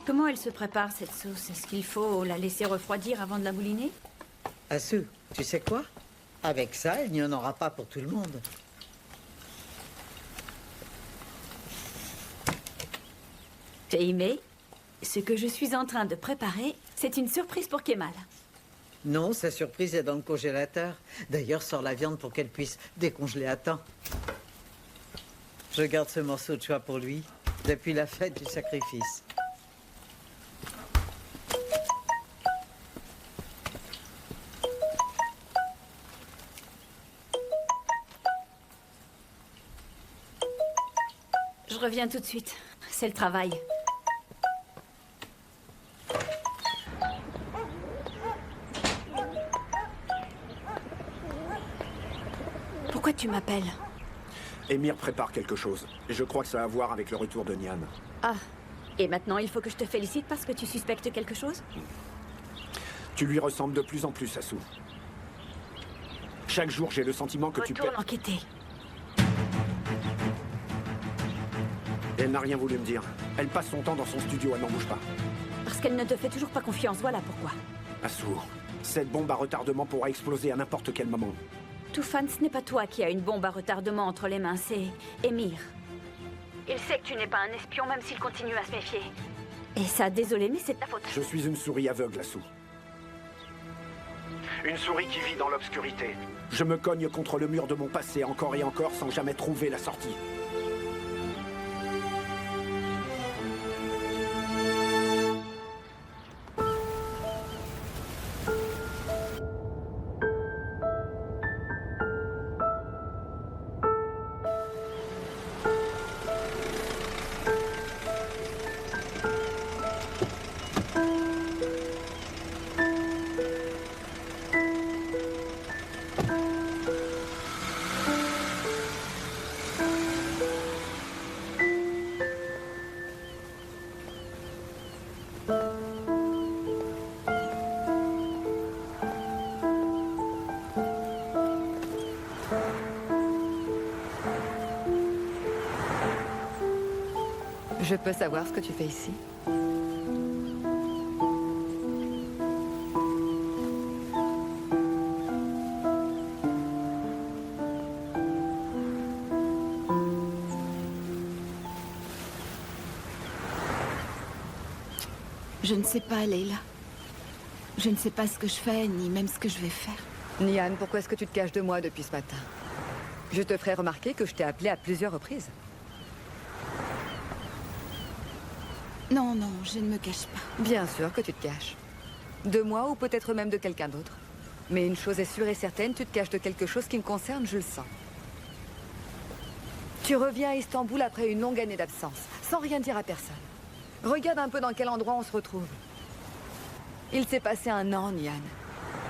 Comment elle se prépare, cette sauce? Est-ce qu'il faut la laisser refroidir avant de la mouliner? Asu, tu sais quoi? Avec ça, il n'y en aura pas pour tout le monde. Fehime, ce que je suis en train de préparer, c'est une surprise pour Kemal. Non, sa surprise est dans le congélateur. D'ailleurs, sors la viande pour qu'elle puisse décongeler à temps. Je garde ce morceau de choix pour lui, depuis la fête du sacrifice. Je reviens tout de suite. C'est le travail. Pourquoi tu m'appelles? Émir prépare quelque chose. Je crois que ça a à voir avec le retour de Nian. Ah, et maintenant il faut que je te félicite parce que tu suspectes quelque chose? Tu lui ressembles de plus en plus, Asu. Chaque jour, j'ai le sentiment que tu Retourne enquêter. Elle n'a rien voulu me dire. Elle passe son temps dans son studio, elle n'en bouge pas. Parce qu'elle ne te fait toujours pas confiance, voilà pourquoi. Asu, cette bombe à retardement pourra exploser à n'importe quel moment. Toufan, ce n'est pas toi qui as une bombe à retardement entre les mains, c'est Émir. Il sait que tu n'es pas un espion, même s'il continue à se méfier. Et ça, désolé, mais c'est ta faute. Je suis une souris aveugle, Asu. Une souris qui vit dans l'obscurité. Je me cogne contre le mur de mon passé encore et encore sans jamais trouver la sortie. Je peux savoir ce que tu fais ici? Je ne sais pas, Leila. Je ne sais pas ce que je fais, ni même ce que je vais faire. Nian, pourquoi est-ce que tu te caches de moi depuis ce matin? Je te ferai remarquer que je t'ai appelé à plusieurs reprises. Non, non, je ne me cache pas. Bien sûr que tu te caches. De moi ou peut-être même de quelqu'un d'autre. Mais une chose est sûre et certaine, tu te caches de quelque chose qui me concerne, je le sens. Tu reviens à Istanbul après une longue année d'absence, sans rien dire à personne. Regarde un peu dans quel endroit on se retrouve. Il s'est passé 1 an, Nian.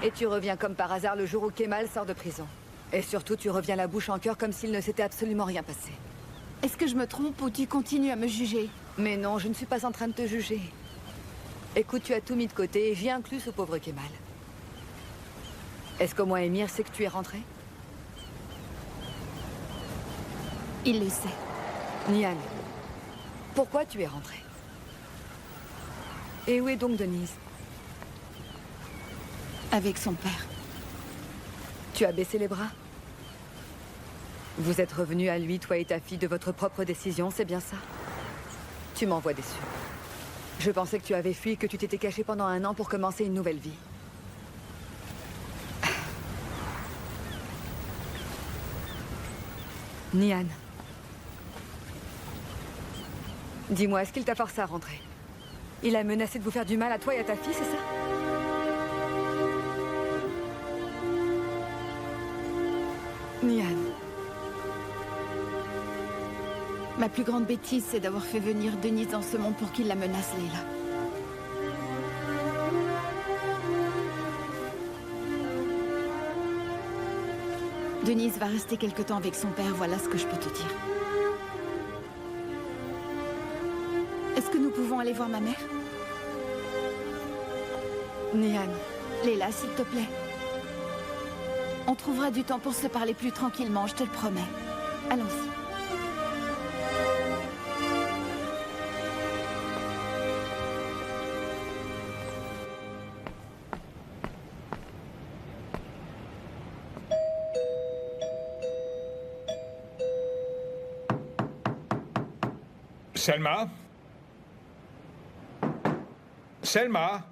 Et tu reviens comme par hasard le jour où Kemal sort de prison. Et surtout, tu reviens la bouche en cœur comme s'il ne s'était absolument rien passé. Est-ce que je me trompe ou tu continues à me juger? Mais non, je ne suis pas en train de te juger. Écoute, tu as tout mis de côté et j'y inclus ce pauvre Kemal. Est-ce qu'au moins Émir sait que tu es rentré? Il le sait. Nian, pourquoi tu es rentré? Et où est donc Denise? Avec son père. Tu as baissé les bras? Vous êtes revenus à lui, toi et ta fille, de votre propre décision, c'est bien ça? Tu m'envoies déçu. Je pensais que tu avais fui et que tu t'étais caché pendant 1 an pour commencer une nouvelle vie. Nian. Dis-moi, est-ce qu'il t'a forcé à rentrer? Il a menacé de vous faire du mal à toi et à ta fille, c'est ça? Nian. Ma plus grande bêtise, c'est d'avoir fait venir Denise dans ce monde pour qu'il la menace, Leila. Denise va rester quelque temps avec son père, voilà ce que je peux te dire. Est-ce que nous pouvons aller voir ma mère? Nian. Leila, s'il te plaît. On trouvera du temps pour se parler plus tranquillement, je te le promets. Allons-y. Selma? Selma?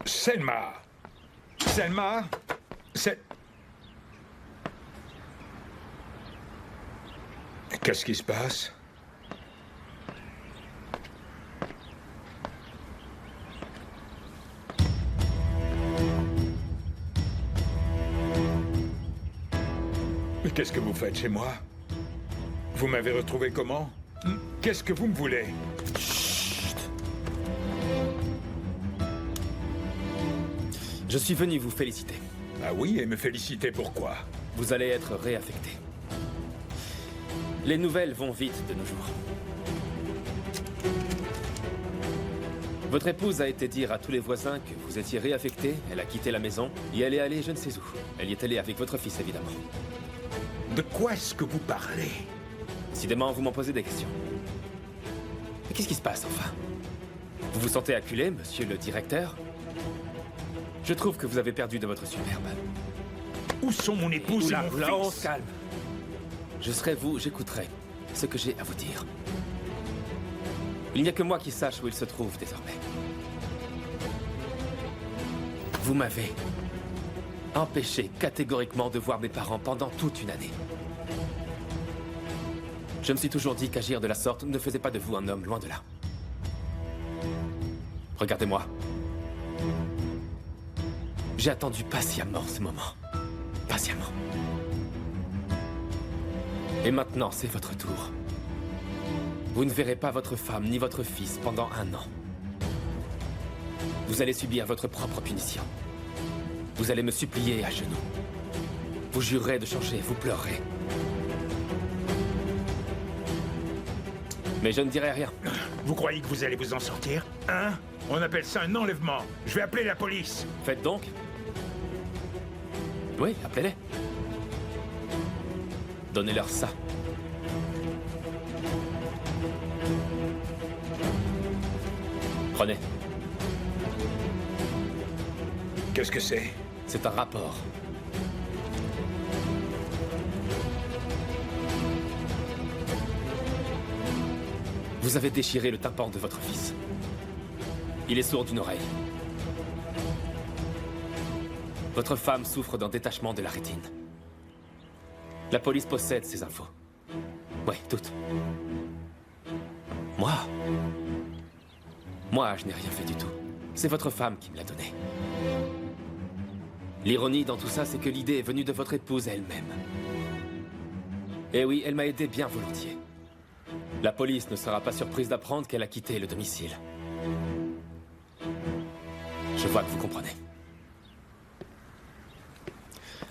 Selma? Selma? Qu'est-ce qui se passe? Mais qu'est-ce que vous faites chez moi? Vous m'avez retrouvé comment? Qu'est-ce que vous me voulez? Chut. Je suis venu vous féliciter. Ah oui, et me féliciter pourquoi? Vous allez être réaffecté. Les nouvelles vont vite de nos jours. Votre épouse a été dire à tous les voisins que vous étiez réaffecté, elle a quitté la maison, et elle est allée je ne sais où. Elle y est allée avec votre fils, évidemment. De quoi est-ce que vous parlez? Décidément, vous m'en posez des questions. Mais qu'est-ce qui se passe, enfin? Vous vous sentez acculé, monsieur le directeur? Je trouve que vous avez perdu de votre superbe. Où sont mon épouse et mon Oula, on fils? se calme. Je serai vous, j'écouterai ce que j'ai à vous dire. Il n'y a que moi qui sache où il se trouve désormais. Vous m'avez empêché catégoriquement de voir mes parents pendant toute une année. Je me suis toujours dit qu'agir de la sorte ne faisait pas de vous un homme, loin de là. Regardez-moi. J'ai attendu patiemment ce moment. Patiemment. Et maintenant, c'est votre tour. Vous ne verrez pas votre femme ni votre fils pendant 1 an. Vous allez subir votre propre punition. Vous allez me supplier à genoux. Vous jurerez de changer, vous pleurerez. Mais je ne dirai rien. Vous croyez que vous allez vous en sortir? Hein? On appelle ça un enlèvement. Je vais appeler la police. Faites donc. Oui, appelez-les. Donnez-leur ça. Prenez. Qu'est-ce que c'est? C'est un rapport. Vous avez déchiré le tympan de votre fils. Il est sourd d'une oreille. Votre femme souffre d'un détachement de la rétine. La police possède ces infos. Oui, toutes. Moi, je n'ai rien fait du tout. C'est votre femme qui me l'a donné. L'ironie dans tout ça, c'est que l'idée est venue de votre épouse elle-même. Et oui, elle m'a aidé bien volontiers. La police ne sera pas surprise d'apprendre qu'elle a quitté le domicile. Je vois que vous comprenez.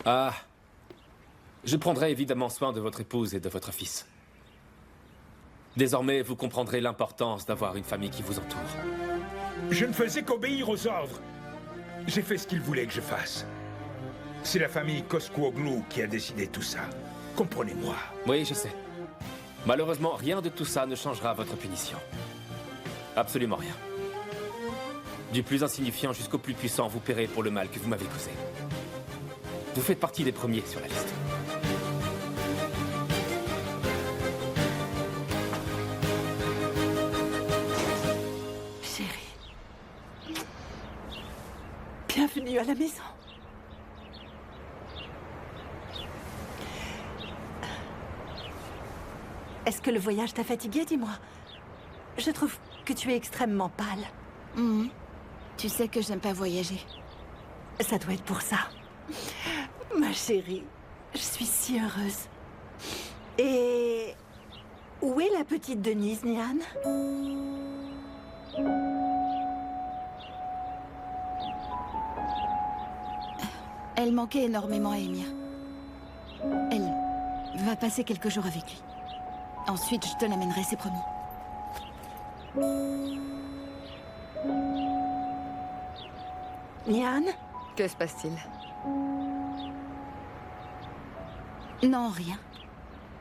Ah, je prendrai évidemment soin de votre épouse et de votre fils. Désormais, vous comprendrez l'importance d'avoir une famille qui vous entoure. Je ne faisais qu'obéir aux ordres. J'ai fait ce qu'il voulait que je fasse. C'est la famille Koskuoglu qui a décidé tout ça. Comprenez-moi. Oui, je sais. Malheureusement, rien de tout ça ne changera votre punition. Absolument rien. Du plus insignifiant jusqu'au plus puissant, vous paierez pour le mal que vous m'avez causé. Vous faites partie des premiers sur la liste. Chérie. Bienvenue à la maison. Est-ce que le voyage t'a fatigué, dis-moi? Je trouve que tu es extrêmement pâle. Tu sais que j'aime pas voyager. Ça doit être pour ça. Ma chérie, je suis si heureuse. Et où est la petite Denise, Nian? Elle manquait énormément à Émir. Elle va passer quelques jours avec lui. Ensuite, je te l'amènerai, c'est promis. Nian? Que se passe-t-il? Non, rien.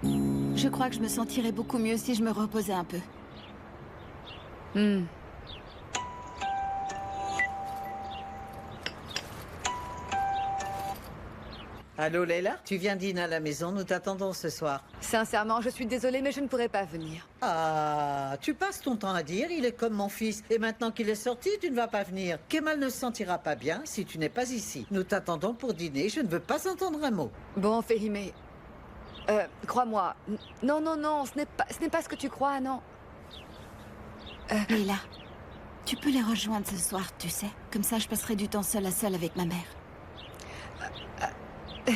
Je crois que je me sentirais beaucoup mieux si je me reposais un peu. Allô, Leila? Tu viens dîner à la maison, nous t'attendons ce soir. Sincèrement, je suis désolée, mais je ne pourrai pas venir. Ah, tu passes ton temps à dire, il est comme mon fils. Et maintenant qu'il est sorti, tu ne vas pas venir. Kemal ne se sentira pas bien si tu n'es pas ici. Nous t'attendons pour dîner, je ne veux pas entendre un mot. Bon, Fehime. Crois-moi. Non, non, non, ce n'est pas ce que tu crois, non. Leila, tu peux les rejoindre ce soir, tu sais. Comme ça, je passerai du temps seule à seule avec ma mère.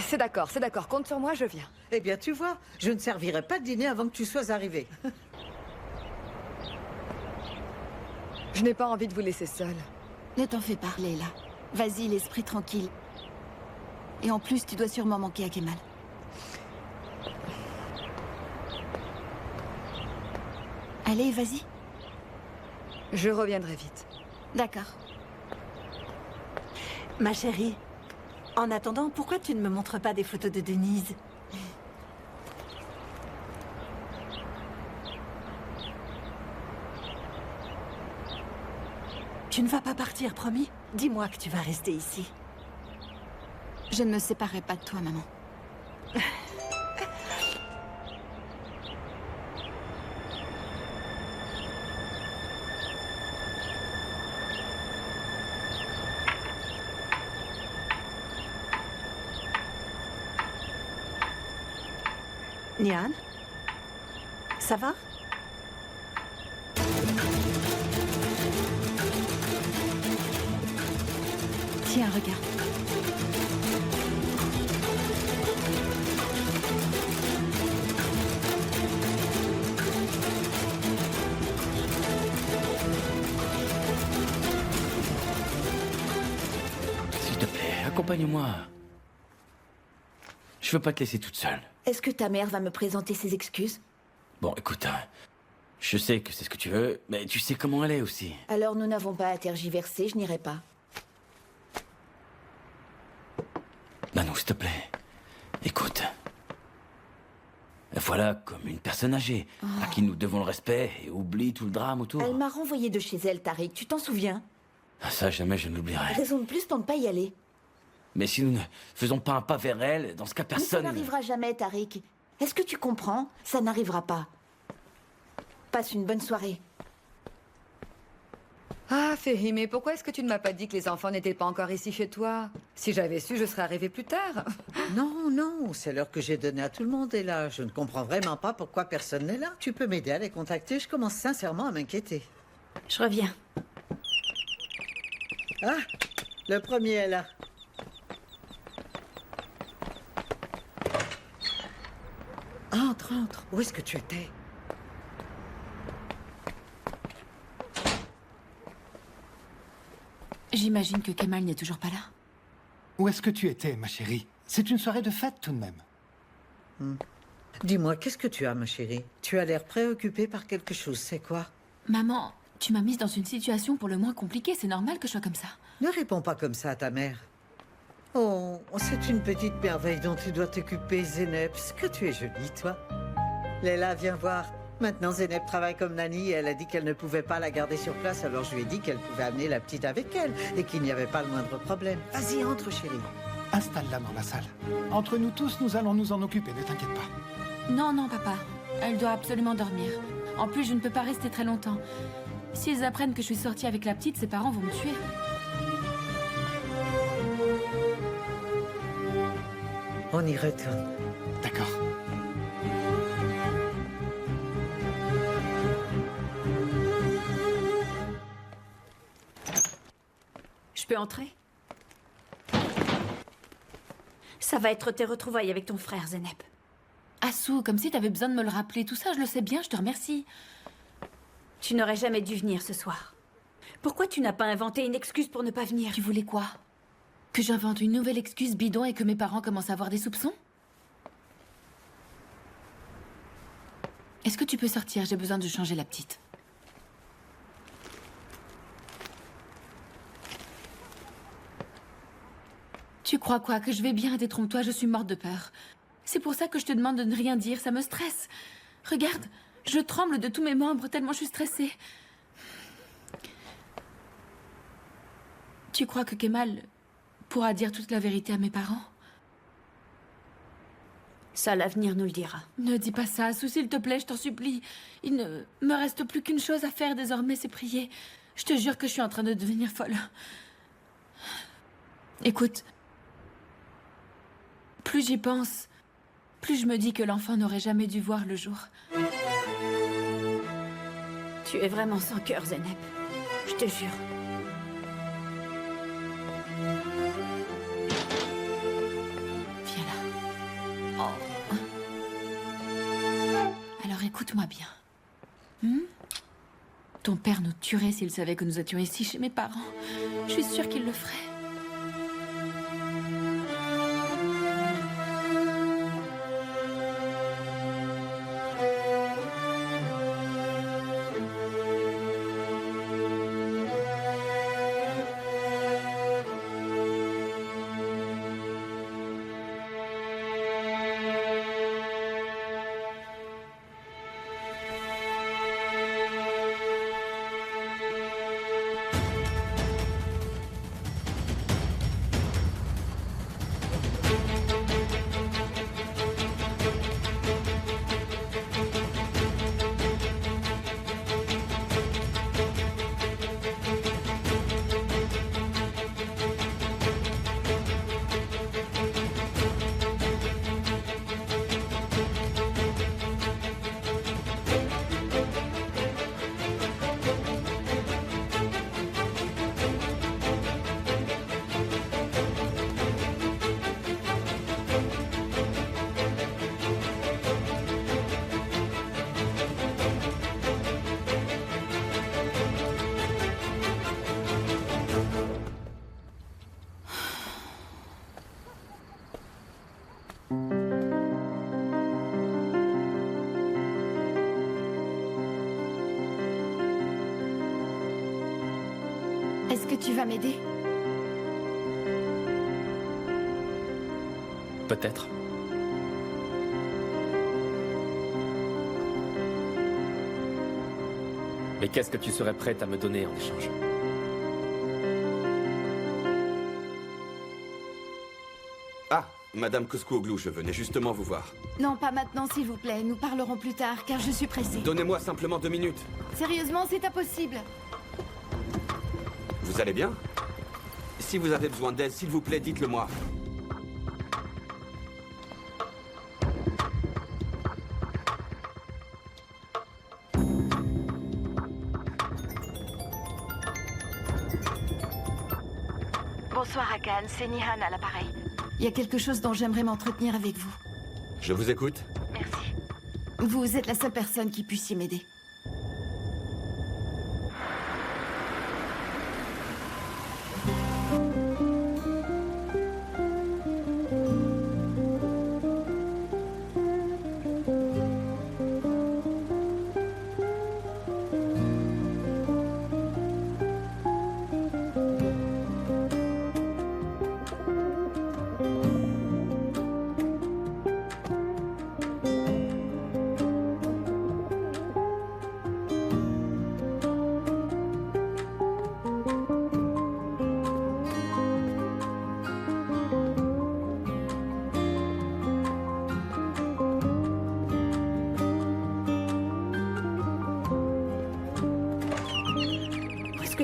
C'est d'accord, compte sur moi, je viens. Eh bien, tu vois, je ne servirai pas de dîner avant que tu sois arrivé. Je n'ai pas envie de vous laisser seule. Ne t'en fais pas, Leila. Vas-y, l'esprit tranquille. Et en plus, tu dois sûrement manquer à Kemal. Allez, vas-y. Je reviendrai vite. D'accord. Ma chérie, en attendant, pourquoi tu ne me montres pas des photos de Denise? Tu ne vas pas partir, promis? Dis-moi que tu vas rester ici. Je ne me séparerai pas de toi, maman. Nian? Ça va? Tiens, regarde. S'il te plaît, accompagne-moi. Je veux pas te laisser toute seule. Est-ce que ta mère va me présenter ses excuses? Bon, écoute, hein, je sais que c'est ce que tu veux, mais tu sais comment elle est aussi. Alors nous n'avons pas à tergiverser, je n'irai pas. Nanou, s'il te plaît, écoute. Voilà comme une personne âgée, à qui nous devons le respect et oublie tout le drame autour. Elle m'a renvoyé de chez elle, Tariq, tu t'en souviens? Ça, jamais je ne l'oublierai. Raison de plus pour ne pas y aller. Mais si nous ne faisons pas un pas vers elle, dans ce cas, Mais ça personne... n'arrivera jamais, Tariq. Est-ce que tu comprends? Ça n'arrivera pas. Passe une bonne soirée. Ah, Fehime, pourquoi est-ce que tu ne m'as pas dit que les enfants n'étaient pas encore ici chez toi? Si j'avais su, je serais arrivée plus tard. Non, non, c'est l'heure que j'ai donnée à tout le monde est là. Je ne comprends vraiment pas pourquoi personne n'est là. Tu peux m'aider à les contacter, je commence sincèrement à m'inquiéter. Je reviens. Ah, le premier est là. Entre, entre. Où est-ce que tu étais? J'imagine que Kemal n'est toujours pas là. Où est-ce que tu étais, ma chérie? C'est une soirée de fête tout de même. Dis-moi, qu'est-ce que tu as, ma chérie? Tu as l'air préoccupée par quelque chose, c'est quoi? Maman, tu m'as mise dans une situation pour le moins compliquée, c'est normal que je sois comme ça. Ne réponds pas comme ça à ta mère. Oh, c'est une petite merveille dont tu dois t'occuper, Zeynep. Ce que tu es jolie, toi. Leila, viens voir. Maintenant, Zeynep travaille comme nanny et elle a dit qu'elle ne pouvait pas la garder sur place, alors je lui ai dit qu'elle pouvait amener la petite avec elle et qu'il n'y avait pas le moindre problème. Vas-y, entre, chérie. Installe-la dans la salle. Entre nous tous, nous allons nous en occuper, ne t'inquiète pas. Non, non, papa. Elle doit absolument dormir. En plus, je ne peux pas rester très longtemps. S'ils apprennent que je suis sortie avec la petite, ses parents vont me tuer. On y retourne. D'accord. Je peux entrer? Ça va être tes retrouvailles avec ton frère, Zeynep. Assou, comme si t'avais besoin de me le rappeler. Tout ça, je le sais bien, je te remercie. Tu n'aurais jamais dû venir ce soir. Pourquoi tu n'as pas inventé une excuse pour ne pas venir? Tu voulais quoi? Que j'invente une nouvelle excuse bidon et que mes parents commencent à avoir des soupçons? Est-ce que tu peux sortir? J'ai besoin de changer la petite. Tu crois quoi? Que je vais bien? Détrompe-toi, je suis morte de peur. C'est pour ça que je te demande de ne rien dire, ça me stresse. Regarde, je tremble de tous mes membres tellement je suis stressée. Tu crois que Kemal pourra dire toute la vérité à mes parents? Ça, l'avenir nous le dira. Ne dis pas ça, Sue, s'il te plaît, je t'en supplie. Il ne me reste plus qu'une chose à faire désormais, c'est prier. Je te jure que je suis en train de devenir folle. Écoute, plus j'y pense, plus je me dis que l'enfant n'aurait jamais dû voir le jour. Tu es vraiment sans cœur, Zeynep. Je te jure. Viens là. Oh. Alors écoute-moi bien. Ton père nous tuerait s'il savait que nous étions ici chez mes parents. Je suis sûre qu'il le ferait. Est-ce que tu vas m'aider? Peut-être. Mais qu'est-ce que tu serais prête à me donner en échange? Ah, Madame Koskouoglou, je venais justement vous voir. Non, pas maintenant, s'il vous plaît. Nous parlerons plus tard, car je suis pressée. Donnez-moi simplement 2 minutes. Sérieusement, c'est impossible. Vous allez bien? Si vous avez besoin d'aide, s'il vous plaît, dites-le moi. Bonsoir, Akan. C'est Nihan à l'appareil. Il y a quelque chose dont j'aimerais m'entretenir avec vous. Je vous écoute. Merci. Vous êtes la seule personne qui puisse y m'aider.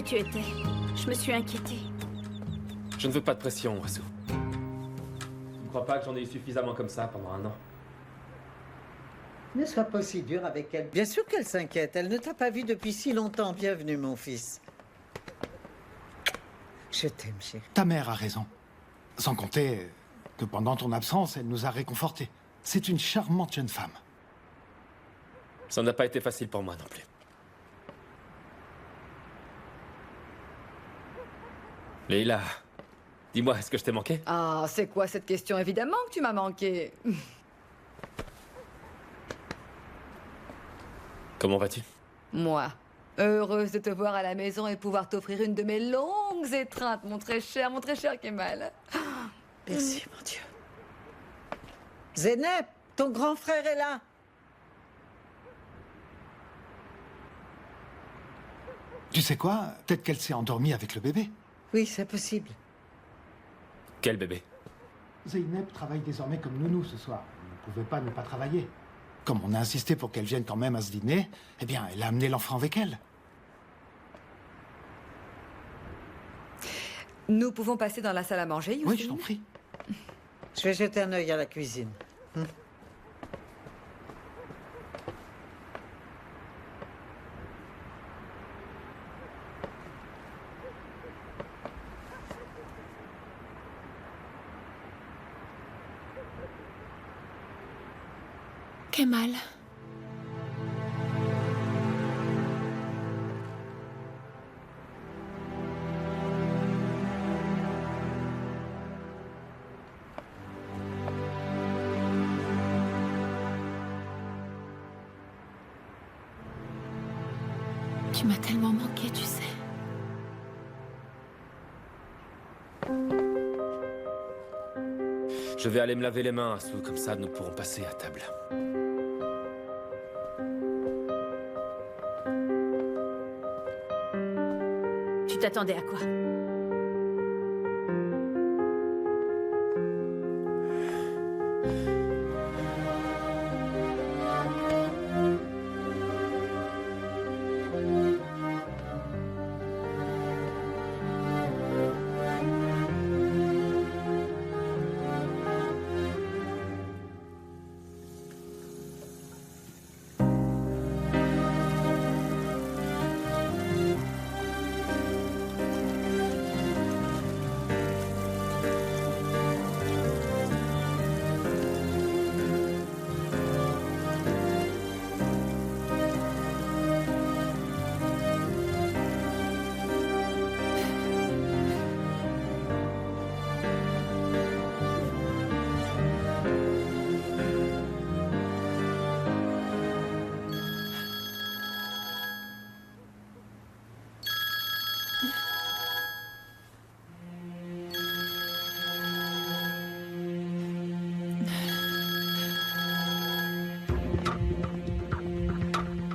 Tu étais. Je me suis inquiétée. Je ne veux pas de pression, Wasu. Tu ne crois pas que j'en ai eu suffisamment comme ça pendant 1 an? Ne sois pas si dur avec elle. Bien sûr qu'elle s'inquiète. Elle ne t'a pas vu depuis si longtemps. Bienvenue, mon fils. Je t'aime, chérie. Ta mère a raison. Sans compter que pendant ton absence, elle nous a réconfortés. C'est une charmante jeune femme. Ça n'a pas été facile pour moi non plus. Leila, dis-moi, est-ce que je t'ai manqué? Ah, c'est quoi cette question? Évidemment que tu m'as manqué. Comment vas-tu? Moi, heureuse de te voir à la maison et pouvoir t'offrir une de mes longues étreintes, mon très cher Kemal. Merci, mon Dieu. Zeynep, ton grand frère est là. Tu sais quoi? Peut-être qu'elle s'est endormie avec le bébé. Oui, c'est possible. Quel bébé? Zeynep travaille désormais comme nounou ce soir. pouvait pas ne pas travailler. Comme on a insisté pour qu'elle vienne quand même à ce dîner, eh bien, elle a amené l'enfant avec elle. Nous pouvons passer dans la salle à manger, Youssoun? Oui, je t'en prie. Je vais jeter un œil à la cuisine. Kemal. Tu m'as tellement manqué, tu sais. Je vais aller me laver les mains, Assou, comme ça nous pourrons passer à table. Tu t'attendais à quoi?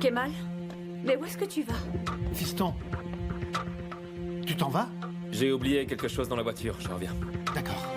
Kemal? Mais où est-ce que tu vas? Fiston, tu t'en vas? J'ai oublié quelque chose dans la voiture, je reviens. D'accord.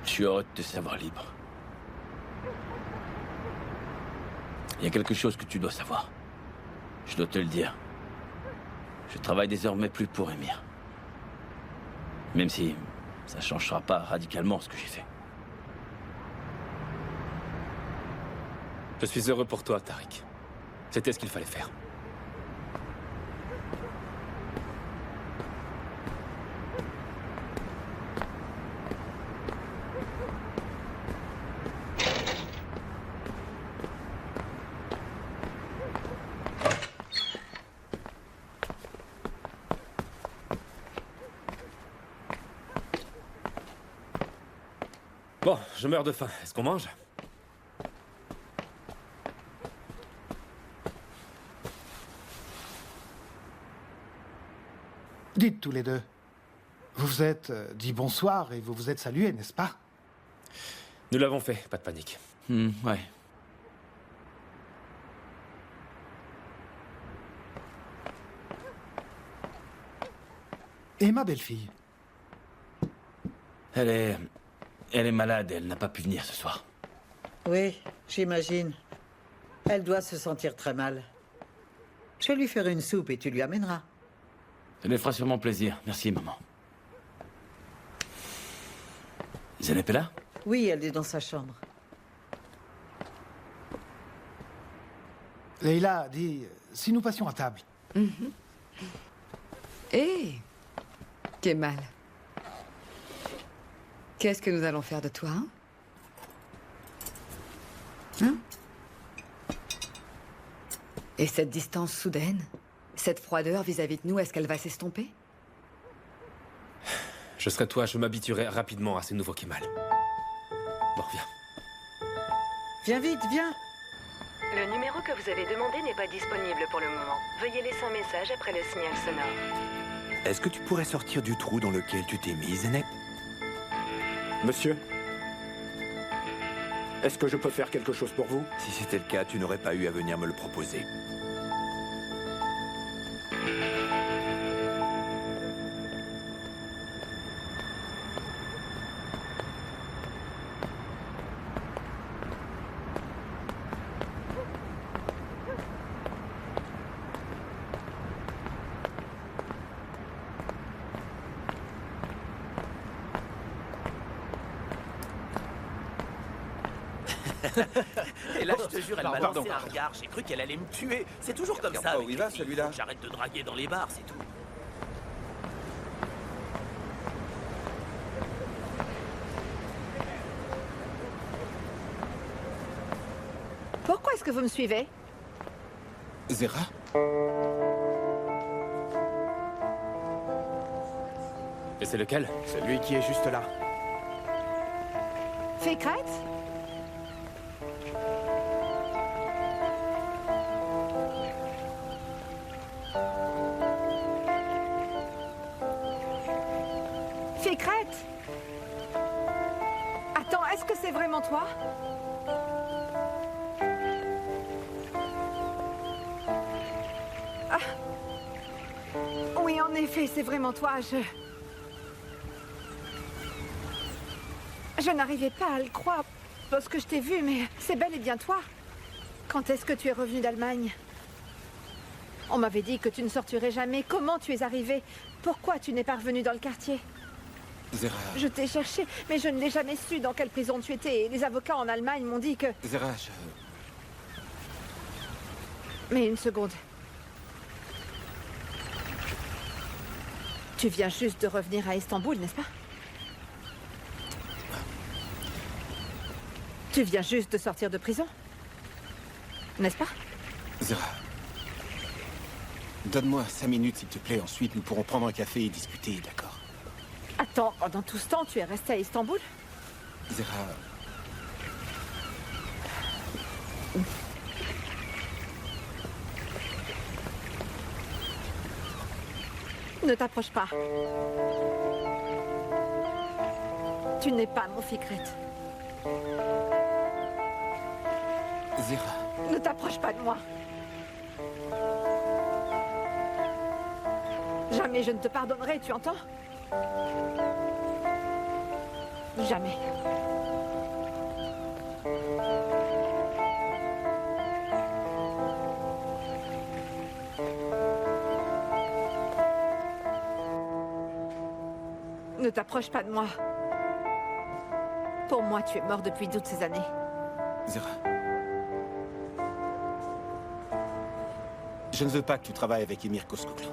Je suis heureux de te savoir libre. Il y a quelque chose que tu dois savoir. Je dois te le dire. Je travaille désormais plus pour Émir. Même si ça ne changera pas radicalement ce que j'ai fait. Je suis heureux pour toi, Tariq. C'était ce qu'il fallait faire. Bon, je meurs de faim. Est-ce qu'on mange? Dites tous les deux. Vous vous êtes dit bonsoir et vous vous êtes salués, n'est-ce pas? Nous l'avons fait, pas de panique. Ouais. Et ma belle-fille? Elle est malade, elle n'a pas pu venir ce soir. Oui, j'imagine. Elle Elle doit se sentir très mal. Je vais lui faire une soupe et tu lui amèneras. Ça lui fera sûrement plaisir. Merci, maman. Zeynep est là? Oui, elle est dans sa chambre. Leïla dit, si nous passions à table. Hé, Kemal. Qu'est-ce que nous allons faire de toi, hein? Hein? Et cette distance soudaine, cette froideur vis-à-vis de nous, est-ce qu'elle va s'estomper? Je serai toi, je m'habituerai rapidement à ces nouveaux Kemal. Bon, viens. Viens vite, viens. Le numéro que vous avez demandé n'est pas disponible pour le moment. Veuillez laisser un message après le signal sonore. Est-ce que tu pourrais sortir du trou dans lequel tu t'es mis, Zeynep? Monsieur, est-ce que je peux faire quelque chose pour vous? Si c'était le cas, tu n'aurais pas eu à venir me le proposer. Et là, je te jure, elle m'a lancé un regard. J'ai cru qu'elle allait me tuer. C'est toujours comme ça. Où il va, celui-là? J'arrête de draguer dans les bars, c'est tout. Pourquoi est-ce que vous me suivez? Zehra? Et c'est lequel? Celui qui est juste là. Fikret? Fikret? Attends, est-ce que c'est vraiment toi? Ah. Oui, en effet, c'est vraiment toi. Je n'arrivais pas à le croire parce que je t'ai vu, mais c'est bel et bien toi. Quand est-ce que tu es revenu d'Allemagne? On m'avait dit que tu ne sortirais jamais. Comment tu es arrivé? Pourquoi tu n'es pas revenu dans le quartier? Zehra... Je t'ai cherché, mais je ne l'ai jamais su dans quelle prison tu étais. Et les avocats en Allemagne m'ont dit que... Zehra, Mais une seconde. Tu viens juste de revenir à Istanbul, n'est-ce pas? Tu viens juste de sortir de prison, n'est-ce pas? Zehra... Donne-moi 5 minutes, s'il te plaît. Ensuite, nous pourrons prendre un café et discuter, d'accord? Attends, pendant tout ce temps, tu es resté à Istanbul? Zehra... Ne t'approche pas. Tu n'es pas mon Fikret. Zehra... Ne t'approche pas de moi. Jamais je ne te pardonnerai, tu entends? Jamais. Ne t'approche pas de moi. Pour moi, tu es mort depuis toutes ces années. Zehra... Je ne veux pas que tu travailles avec Emir Koskoglou.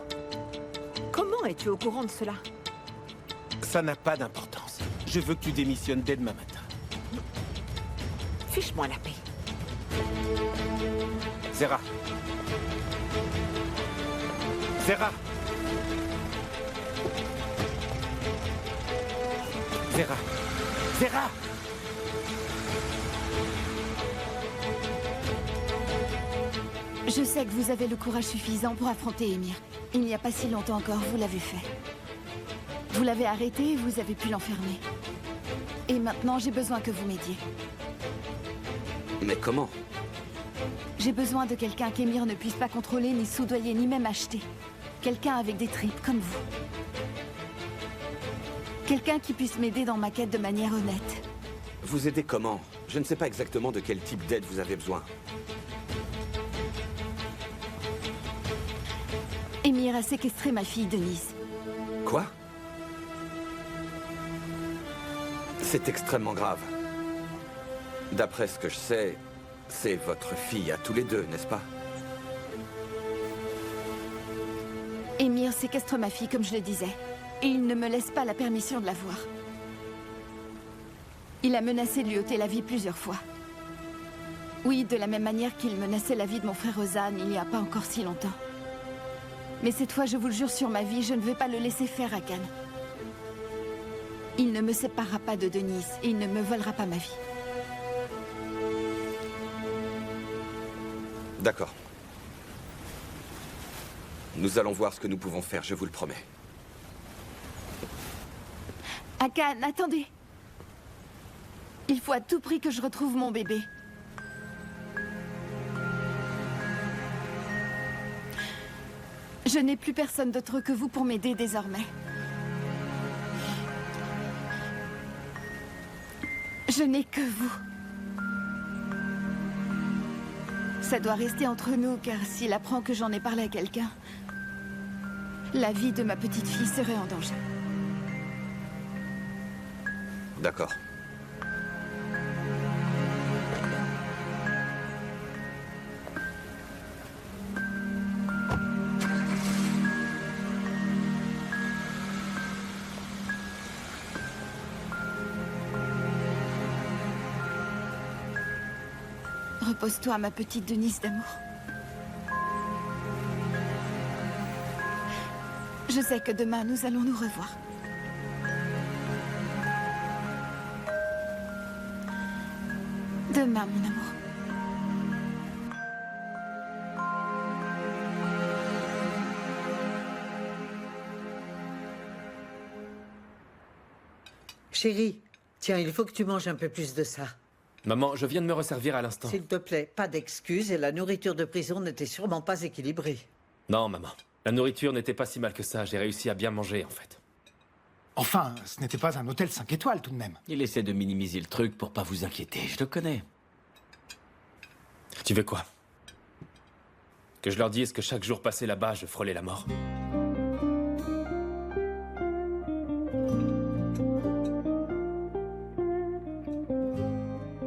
Comment es-tu au courant de cela? Ça n'a pas d'importance. Je veux que tu démissionnes dès demain matin. Fiche-moi la paix. Zehra... Zehra... Zehra... Zehra... Je sais que vous avez le courage suffisant pour affronter Emir. Il n'y a pas si longtemps encore, vous l'avez fait. Vous l'avez arrêté et vous avez pu l'enfermer. Et maintenant, j'ai besoin que vous m'aidiez. Mais comment? J'ai besoin de quelqu'un qu'Emir ne puisse pas contrôler, ni soudoyer, ni même acheter. Quelqu'un avec des tripes, comme vous. Quelqu'un qui puisse m'aider dans ma quête de manière honnête. Vous aider comment? Je ne sais pas exactement de quel type d'aide vous avez besoin. Émir a séquestré ma fille Denise. Quoi? C'est extrêmement grave. D'après ce que je sais, c'est votre fille à tous les deux, n'est-ce pas? Émir séquestre ma fille, comme je le disais. Et il ne me laisse pas la permission de la voir. Il a menacé de lui ôter la vie plusieurs fois. Oui, de la même manière qu'il menaçait la vie de mon frère Ozan il n'y a pas encore si longtemps. Mais cette fois, je vous le jure sur ma vie, je ne vais pas le laisser faire, Hakan. Il ne me séparera pas de Denise et il ne me volera pas ma vie. D'accord. Nous allons voir ce que nous pouvons faire, je vous le promets. Hakan, attendez. Il faut à tout prix que je retrouve mon bébé. Je n'ai plus personne d'autre que vous pour m'aider désormais. Je n'ai que vous. Ça doit rester entre nous, car s'il apprend que j'en ai parlé à quelqu'un, la vie de ma petite fille serait en danger. D'accord. Repose-toi, ma petite Denise d'amour. Je sais que demain, nous allons nous revoir. Demain, mon amour. Chérie, tiens, il faut que tu manges un peu plus de ça. Maman, je viens de me resservir à l'instant. S'il te plaît, pas d'excuses et la nourriture de prison n'était sûrement pas équilibrée. Non, maman. La nourriture n'était pas si mal que ça. J'ai réussi à bien manger, en fait. Enfin, ce n'était pas un hôtel 5 étoiles, tout de même. Il essaie de minimiser le truc pour pas vous inquiéter, je le connais. Tu veux quoi? Que je leur dise que chaque jour passé là-bas, je frôlais la mort?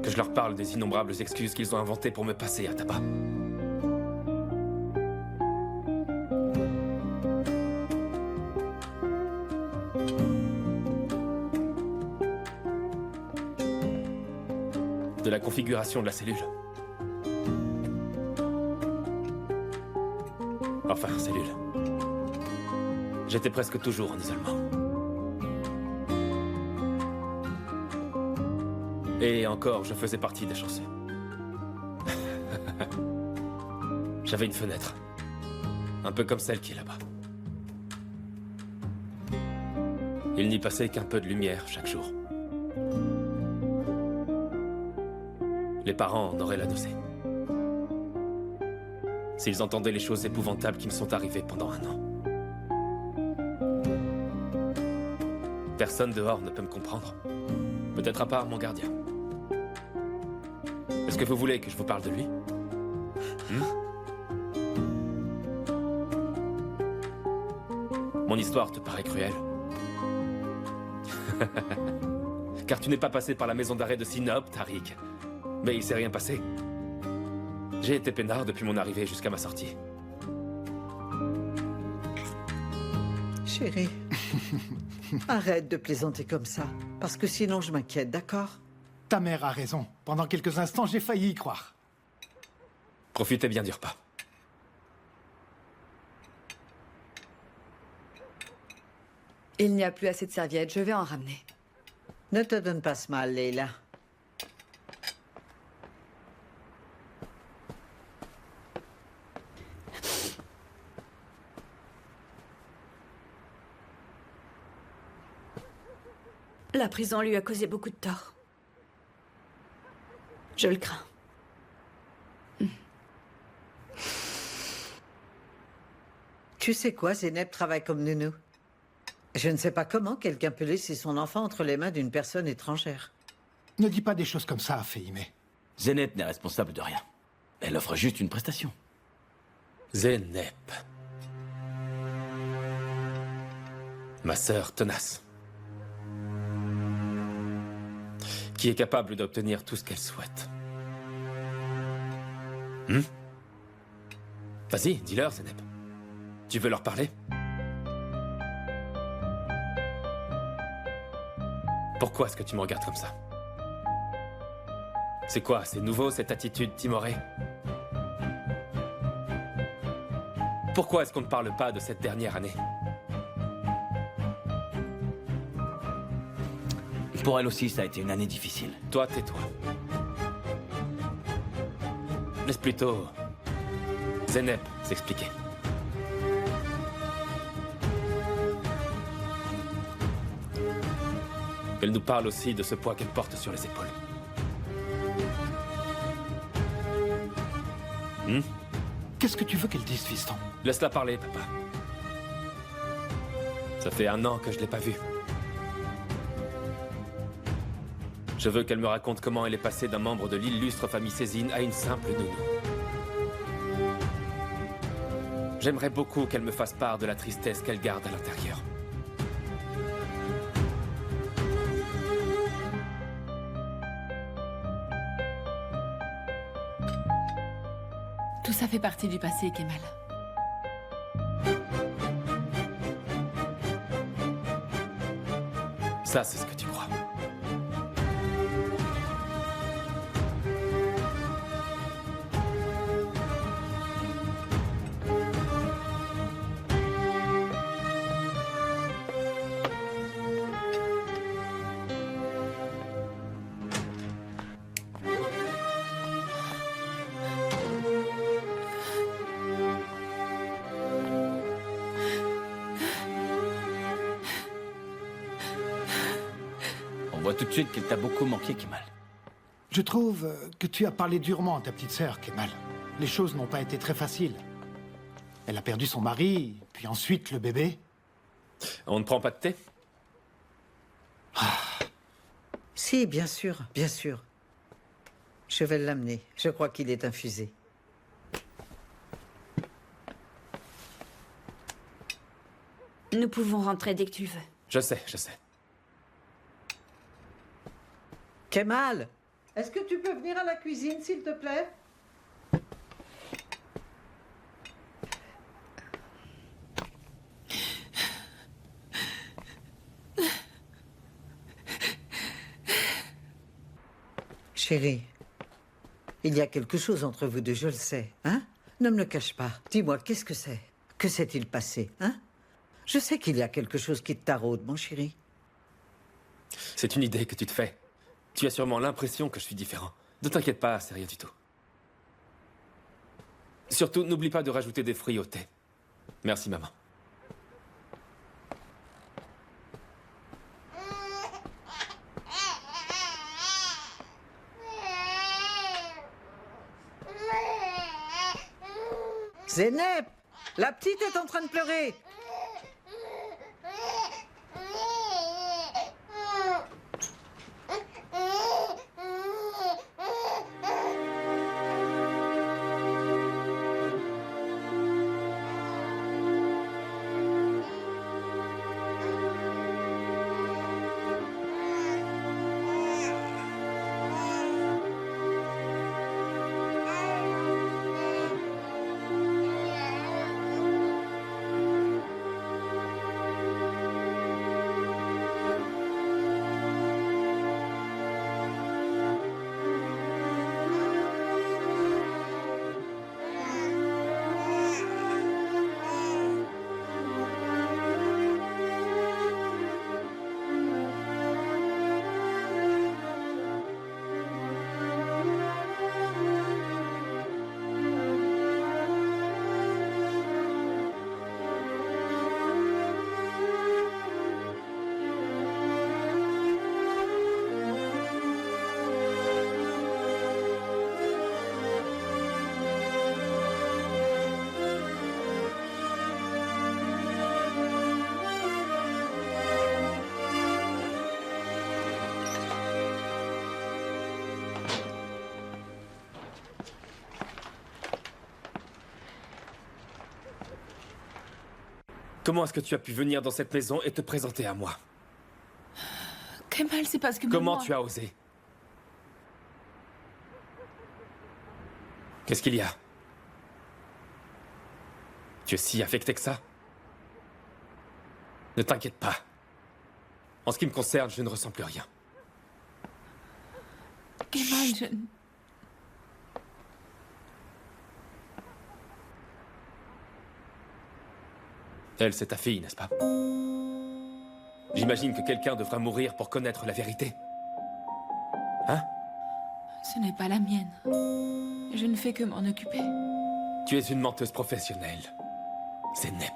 Que je leur parle des innombrables excuses qu'ils ont inventées pour me passer à tabac? De la configuration de la cellule. Enfin, cellule. J'étais presque toujours en isolement. Et encore, je faisais partie des chanceux. J'avais une fenêtre. Un peu comme celle qui est là-bas. Il n'y passait qu'un peu de lumière chaque jour. Les parents en auraient la nausée. S'ils entendaient les choses épouvantables qui me sont arrivées pendant 1 an. Personne dehors ne peut me comprendre. Peut-être à part mon gardien. Est-ce que vous voulez que je vous parle de lui? Mon histoire te paraît cruelle? Car tu n'es pas passé par la maison d'arrêt de Sinop, Tariq. Mais il s'est rien passé. J'ai été peinard depuis mon arrivée jusqu'à ma sortie. Chérie, arrête de plaisanter comme ça, parce que sinon je m'inquiète, d'accord? Ta mère a raison. Pendant quelques instants, j'ai failli y croire. Profitez bien du repas. Il n'y a plus assez de serviettes, je vais en ramener. Ne te donne pas ce mal, Leila. La prison lui a causé beaucoup de tort. Je le crains. Tu sais quoi, Zeynep travaille comme nounou. Je ne sais pas comment quelqu'un peut laisser son enfant entre les mains d'une personne étrangère. Ne dis pas des choses comme ça, Fehime. Zeynep n'est responsable de rien. Elle offre juste une prestation. Zeynep. Ma sœur tenace. Qui est capable d'obtenir tout ce qu'elle souhaite. Vas-y, dis-leur, Zeynep. Tu veux leur parler? Pourquoi est-ce que tu me regardes comme ça? C'est quoi? C'est nouveau, cette attitude timorée? Pourquoi est-ce qu'on ne parle pas de cette dernière année? Pour elle aussi, ça a été une année difficile. Toi, tais-toi. Laisse plutôt Zeynep s'expliquer. Qu'elle nous parle aussi de ce poids qu'elle porte sur les épaules. Qu'est-ce que tu veux qu'elle dise, fiston? Laisse-la parler, papa. Ça fait 1 an que je l'ai pas vue. Je veux qu'elle me raconte comment elle est passée d'un membre de l'illustre famille Césine à une simple nounou. J'aimerais beaucoup qu'elle me fasse part de la tristesse qu'elle garde à l'intérieur. Tout ça fait partie du passé, Kemal. Ça, c'est ce que tu crois. On voit tout de suite qu'elle t'a beaucoup manqué, Kemal. Je trouve que tu as parlé durement à ta petite sœur, Kemal. Les choses n'ont pas été très faciles. Elle a perdu son mari, puis ensuite le bébé. On ne prend pas de thé? Si, bien sûr, bien sûr. Je vais l'amener. Je crois qu'il est infusé. Nous pouvons rentrer dès que tu le veux. Je sais, je sais. Kemal, est-ce que tu peux venir à la cuisine, s'il te plaît? Chérie, il y a quelque chose entre vous deux, je le sais, hein? Ne me le cache pas. Dis-moi, qu'est-ce que c'est? Que s'est-il passé, hein? Je sais qu'il y a quelque chose qui te taraude, mon chéri. C'est une idée que tu te fais. Tu as sûrement l'impression que je suis différent. Ne t'inquiète pas, c'est rien du tout. Surtout, n'oublie pas de rajouter des fruits au thé. Merci, maman. Zeynep, la petite est en train de pleurer. Comment est-ce que tu as pu venir dans cette maison et te présenter à moi? Kemal, c'est parce que Comment maman... tu as osé? Qu'est-ce qu'il y a? Tu es si affecté que ça? Ne t'inquiète pas. En ce qui me concerne, je ne ressens plus rien. Kemal, je... Elle, c'est ta fille, n'est-ce pas? J'imagine que quelqu'un devra mourir pour connaître la vérité. Hein? Ce n'est pas la mienne. Je ne fais que m'en occuper. Tu es une menteuse professionnelle. C'est Nep.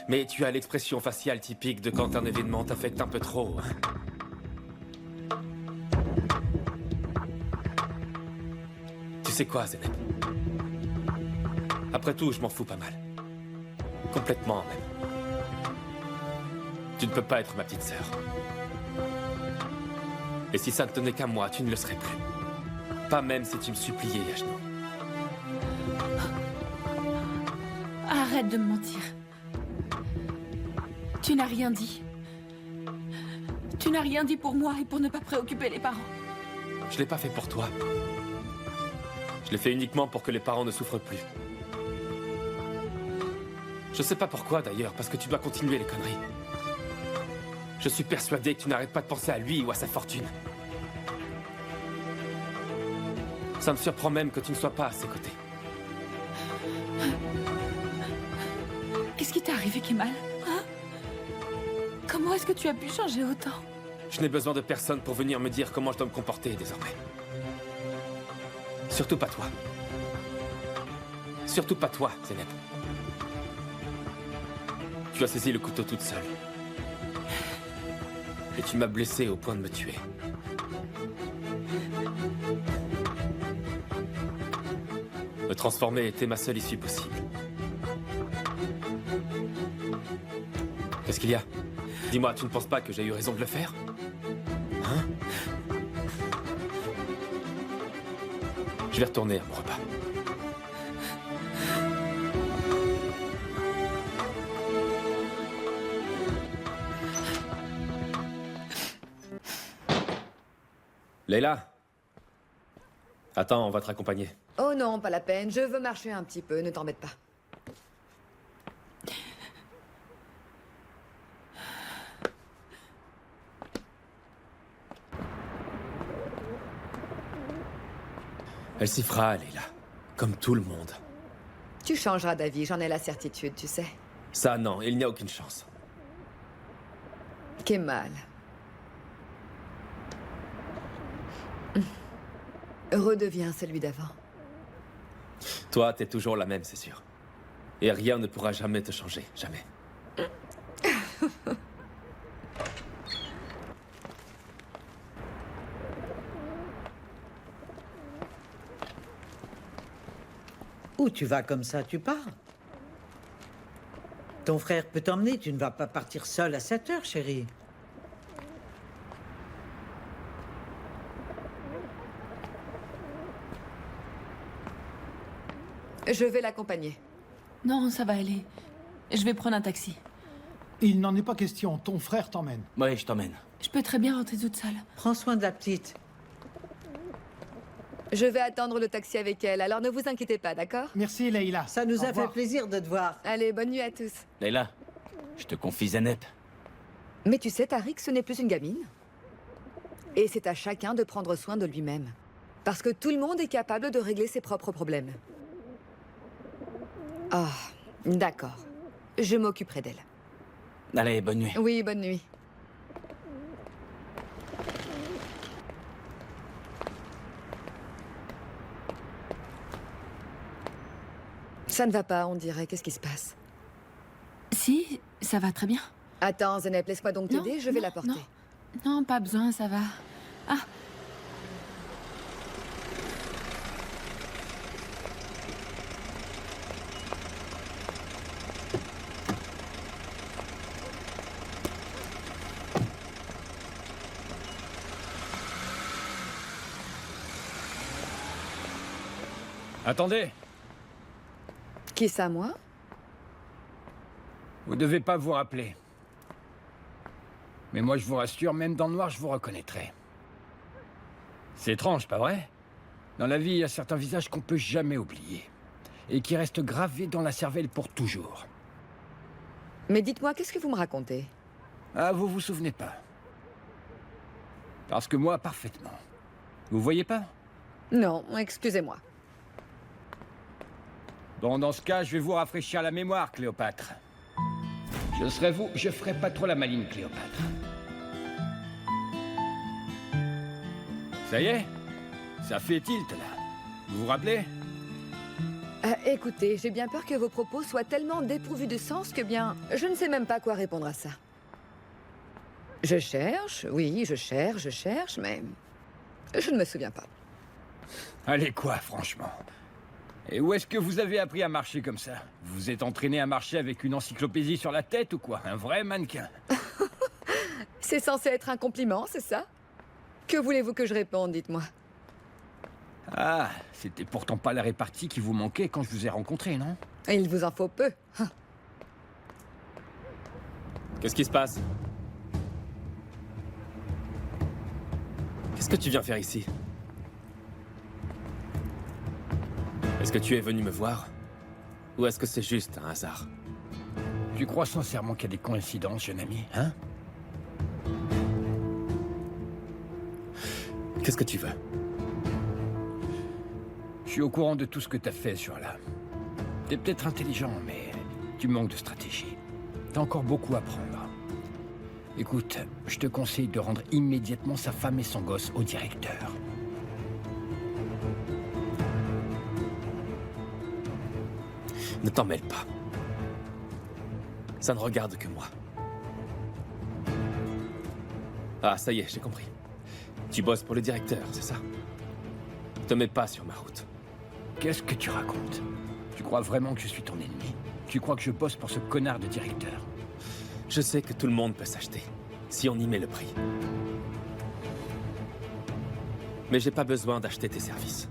Mais tu as l'expression faciale typique de quand un événement t'affecte un peu trop, hein? Tu sais quoi, Zeynep? Après tout, je m'en fous pas mal. Complètement, même. Tu ne peux pas être ma petite sœur. Et si ça ne tenait qu'à moi, tu ne le serais plus. Pas même si tu me suppliais à genoux. Arrête de me mentir. Tu n'as rien dit. Tu n'as rien dit pour moi et pour ne pas préoccuper les parents. Je l'ai pas fait pour toi. Je l'ai fait uniquement pour que les parents ne souffrent plus. Je sais pas pourquoi d'ailleurs, parce que tu dois continuer les conneries. Je suis persuadé que tu n'arrêtes pas de penser à lui ou à sa fortune. Ça me surprend même que tu ne sois pas à ses côtés. Qu'est-ce qui t'est arrivé, Kemal? Hein? Comment est-ce que tu as pu changer autant? Je n'ai besoin de personne pour venir me dire comment je dois me comporter désormais. Surtout pas toi. Surtout pas toi, Zeynep. Tu as saisi le couteau toute seule. Et tu m'as blessé au point de me tuer. Me transformer était ma seule issue possible. Qu'est-ce qu'il y a? Dis-moi, tu ne penses pas que j'ai eu raison de le faire? Hein? Je vais retourner à mon repas. Leila? Attends, on va te raccompagner. Oh non, pas la peine. Je veux marcher un petit peu, ne t'embête pas. Elle s'y fera, Leila. Comme tout le monde. Tu changeras d'avis, j'en ai la certitude, tu sais. Ça, non, il n'y a aucune chance. Kemal. Redeviens celui d'avant. Toi, t'es toujours la même, c'est sûr. Et rien ne pourra jamais te changer, jamais. Où tu vas comme ça, tu pars? Ton frère peut t'emmener, tu ne vas pas partir seule à 7 heures, chérie. Je vais l'accompagner. Non, ça va aller. Je vais prendre un taxi. Il n'en est pas question, ton frère t'emmène. Oui, je t'emmène. Je peux très bien rentrer toute seule. Prends soin de la petite. Je vais attendre le taxi avec elle, alors ne vous inquiétez pas, d'accord? Merci, Leila. Ça nous a fait plaisir de te voir. Allez, bonne nuit à tous. Leila, je te confie Zeynep. Mais tu sais, Tariq, ce n'est plus une gamine. Et c'est à chacun de prendre soin de lui-même. Parce que tout le monde est capable de régler ses propres problèmes. Ah, d'accord. Je m'occuperai d'elle. Allez, bonne nuit. Oui, bonne nuit. Ça ne va pas, on dirait. Qu'est-ce qui se passe? Si, ça va très bien. Attends, Zeynep, laisse-moi donc t'aider, je vais la porter. Non, pas besoin, ça va. Ah! Attendez. Qui ça, moi? Vous devez pas vous rappeler. Mais moi, je vous rassure, même dans le noir, je vous reconnaîtrai. C'est étrange, pas vrai? Dans la vie, il y a certains visages qu'on peut jamais oublier. Et qui restent gravés dans la cervelle pour toujours. Mais dites-moi, qu'est-ce que vous me racontez? Ah, vous vous souvenez pas? Parce que moi, parfaitement. Vous voyez pas? Non, excusez-moi. Bon, dans ce cas, je vais vous rafraîchir la mémoire, Cléopâtre. Je serai vous, je ferai pas trop la maligne, Cléopâtre. Ça y est? Ça fait tilt, là. Vous vous rappelez? Écoutez, j'ai bien peur que vos propos soient tellement dépourvus de sens que bien, je ne sais même pas quoi répondre à ça. Je cherche, oui, je cherche, mais je ne me souviens pas. Allez quoi, franchement? Et où est-ce que vous avez appris à marcher comme ça? Vous vous êtes entraîné à marcher avec une encyclopédie sur la tête ou quoi? Un vrai mannequin? C'est censé être un compliment, c'est ça? Que voulez-vous que je réponde, dites-moi? Ah, c'était pourtant pas la répartie qui vous manquait quand je vous ai rencontré, non? Il vous en faut peu. Qu'est-ce qui se passe? Qu'est-ce que tu viens faire ici? Est-ce que tu es venu me voir? Ou est-ce que c'est juste un hasard? Tu crois sincèrement qu'il y a des coïncidences, jeune ami, hein? Qu'est-ce que tu veux? Je suis au courant de tout ce que t'as fait sur là. T'es peut-être intelligent, mais tu manques de stratégie. T'as encore beaucoup à apprendre. Écoute, je te conseille de rendre immédiatement sa femme et son gosse au directeur. Ne t'en mêle pas. Ça ne regarde que moi. Ah, ça y est, j'ai compris. Tu bosses pour le directeur, c'est ça? Te mets pas sur ma route. Qu'est-ce que tu racontes? Tu crois vraiment que je suis ton ennemi? Tu crois que je bosse pour ce connard de directeur? Je sais que tout le monde peut s'acheter, si on y met le prix. Mais j'ai pas besoin d'acheter tes services.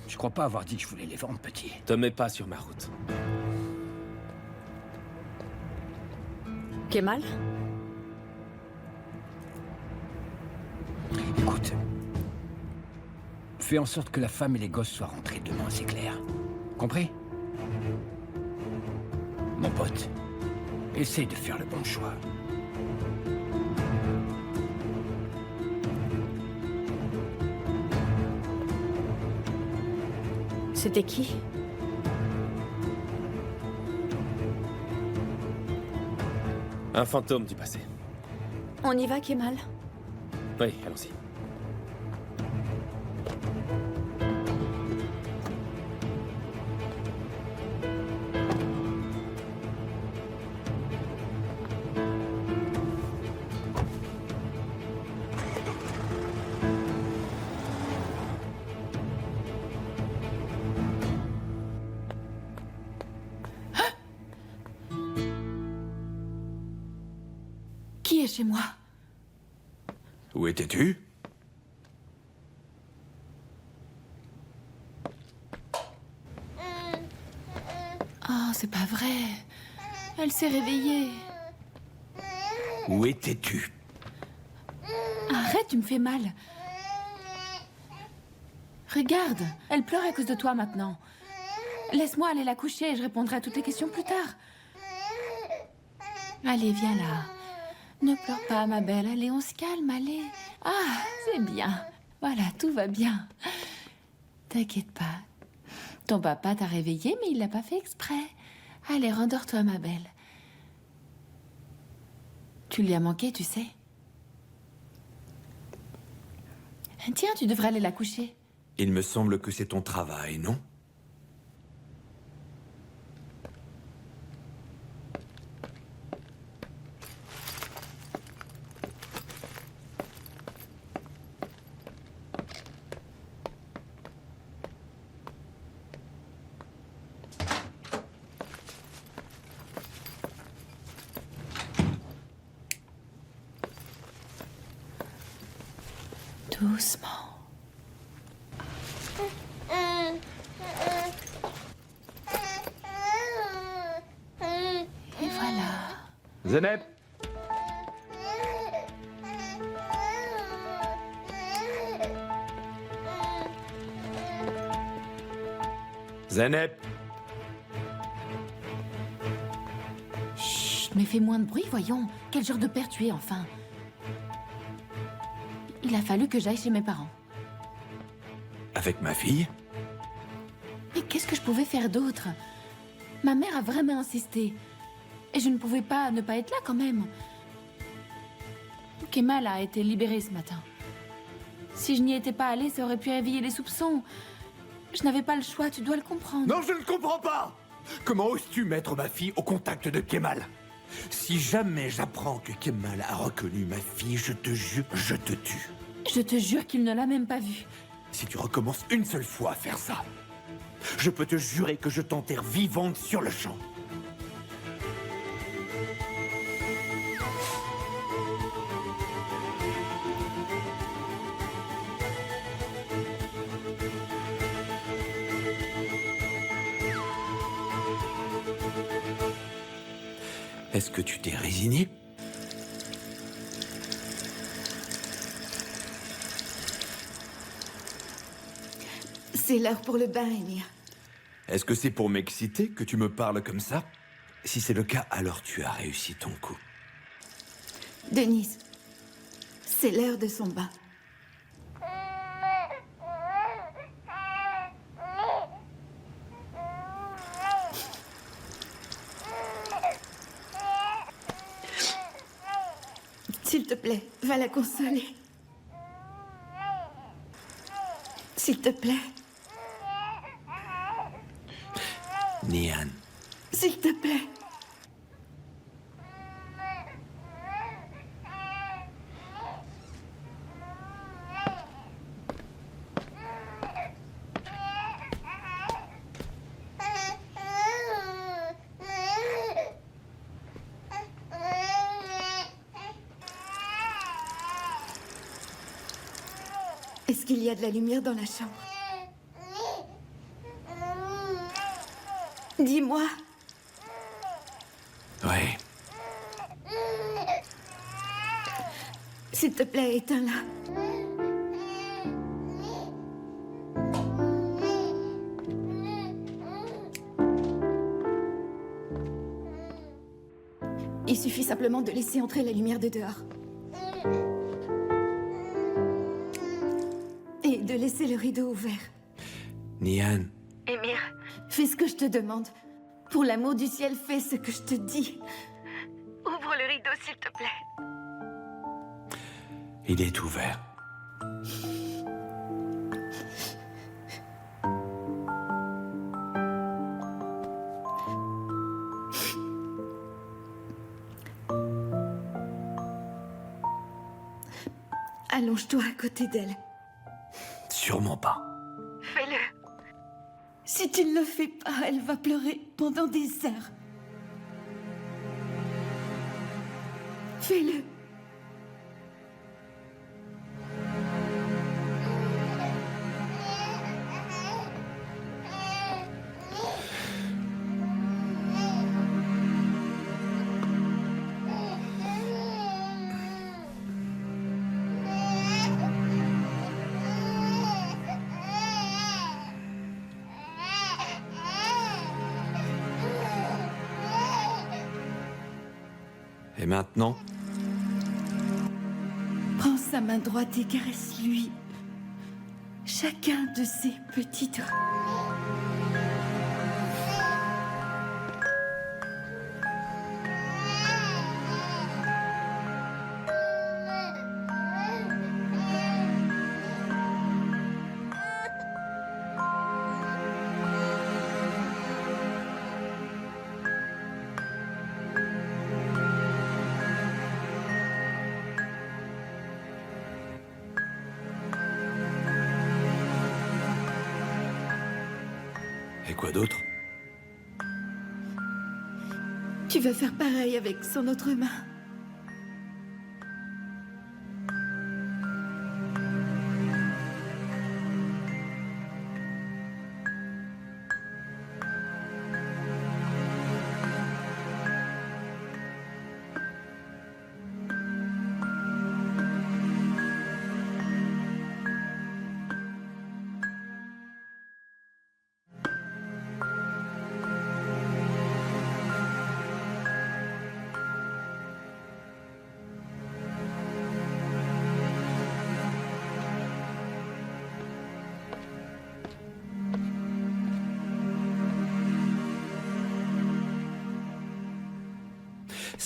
Je crois pas avoir dit que je voulais les vendre, petit. Te mets pas sur ma route. Kemal? Écoute. Fais en sorte que la femme et les gosses soient rentrés demain, c'est clair. Compris? Mon pote, essaye de faire le bon choix. C'était qui? Un fantôme du passé. On y va, Kemal? Oui, allons-y. Qui est chez moi? Où étais-tu? Oh, c'est pas vrai. Elle s'est réveillée. Où étais-tu? Arrête, tu me fais mal. Regarde, elle pleure à cause de toi maintenant. Laisse-moi aller la coucher et je répondrai à toutes les questions plus tard. Allez, viens là. Ne pleure pas, ma belle. Allez, on se calme, allez. Ah, c'est bien. Voilà, tout va bien. T'inquiète pas. Ton papa t'a réveillée, mais il l'a pas fait exprès. Allez, rendors-toi, ma belle. Tu lui as manqué, tu sais. Tiens, tu devrais aller la coucher. Il me semble que c'est ton travail, non? Doucement. Zeynep. Zeynep. Chut, mais fais moins de bruit, voyons. Quel genre de père tu es, enfin? Il a fallu que j'aille chez mes parents. Avec ma fille? Mais qu'est-ce que je pouvais faire d'autre? Ma mère a vraiment insisté. Et je ne pouvais pas ne pas être là, quand même. Kemal a été libéré ce matin. Si je n'y étais pas allée, ça aurait pu réveiller les soupçons. Je n'avais pas le choix, tu dois le comprendre. Non, je ne comprends pas! Comment oses-tu mettre ma fille au contact de Kemal? Si jamais j'apprends que Kemal a reconnu ma fille, je te jure, je te tue. Je te jure qu'il ne l'a même pas vue. Si tu recommences une seule fois à faire ça, je peux te jurer que je t'enterre vivante sur le champ. Est-ce que tu t'es résigné? C'est l'heure pour le bain, Émir. Est-ce que c'est pour m'exciter que tu me parles comme ça? Si c'est le cas, alors tu as réussi ton coup. Denise, c'est l'heure de son bain. S'il te plaît, va la consoler. S'il te plaît. Nihan. S'il te plaît. Est-ce qu'il y a de la lumière dans la chambre? Dis-moi. Ouais. S'il te plaît, éteins-la. Il suffit simplement de laisser entrer la lumière de dehors. Et de laisser le rideau ouvert. Nihan. Émir, fais ce que je te demande. Pour l'amour du ciel, fais ce que je te dis. Ouvre le rideau, s'il te plaît. Il est ouvert. Allonge-toi à côté d'elle. Sûrement pas. Fais-le. Si tu ne le fais pas, elle va pleurer pendant des heures. Fais-le. Et maintenant? Prends sa main droite et caresse-lui chacun de ses petits doigts. Et quoi d'autre? Tu vas faire pareil avec son autre main.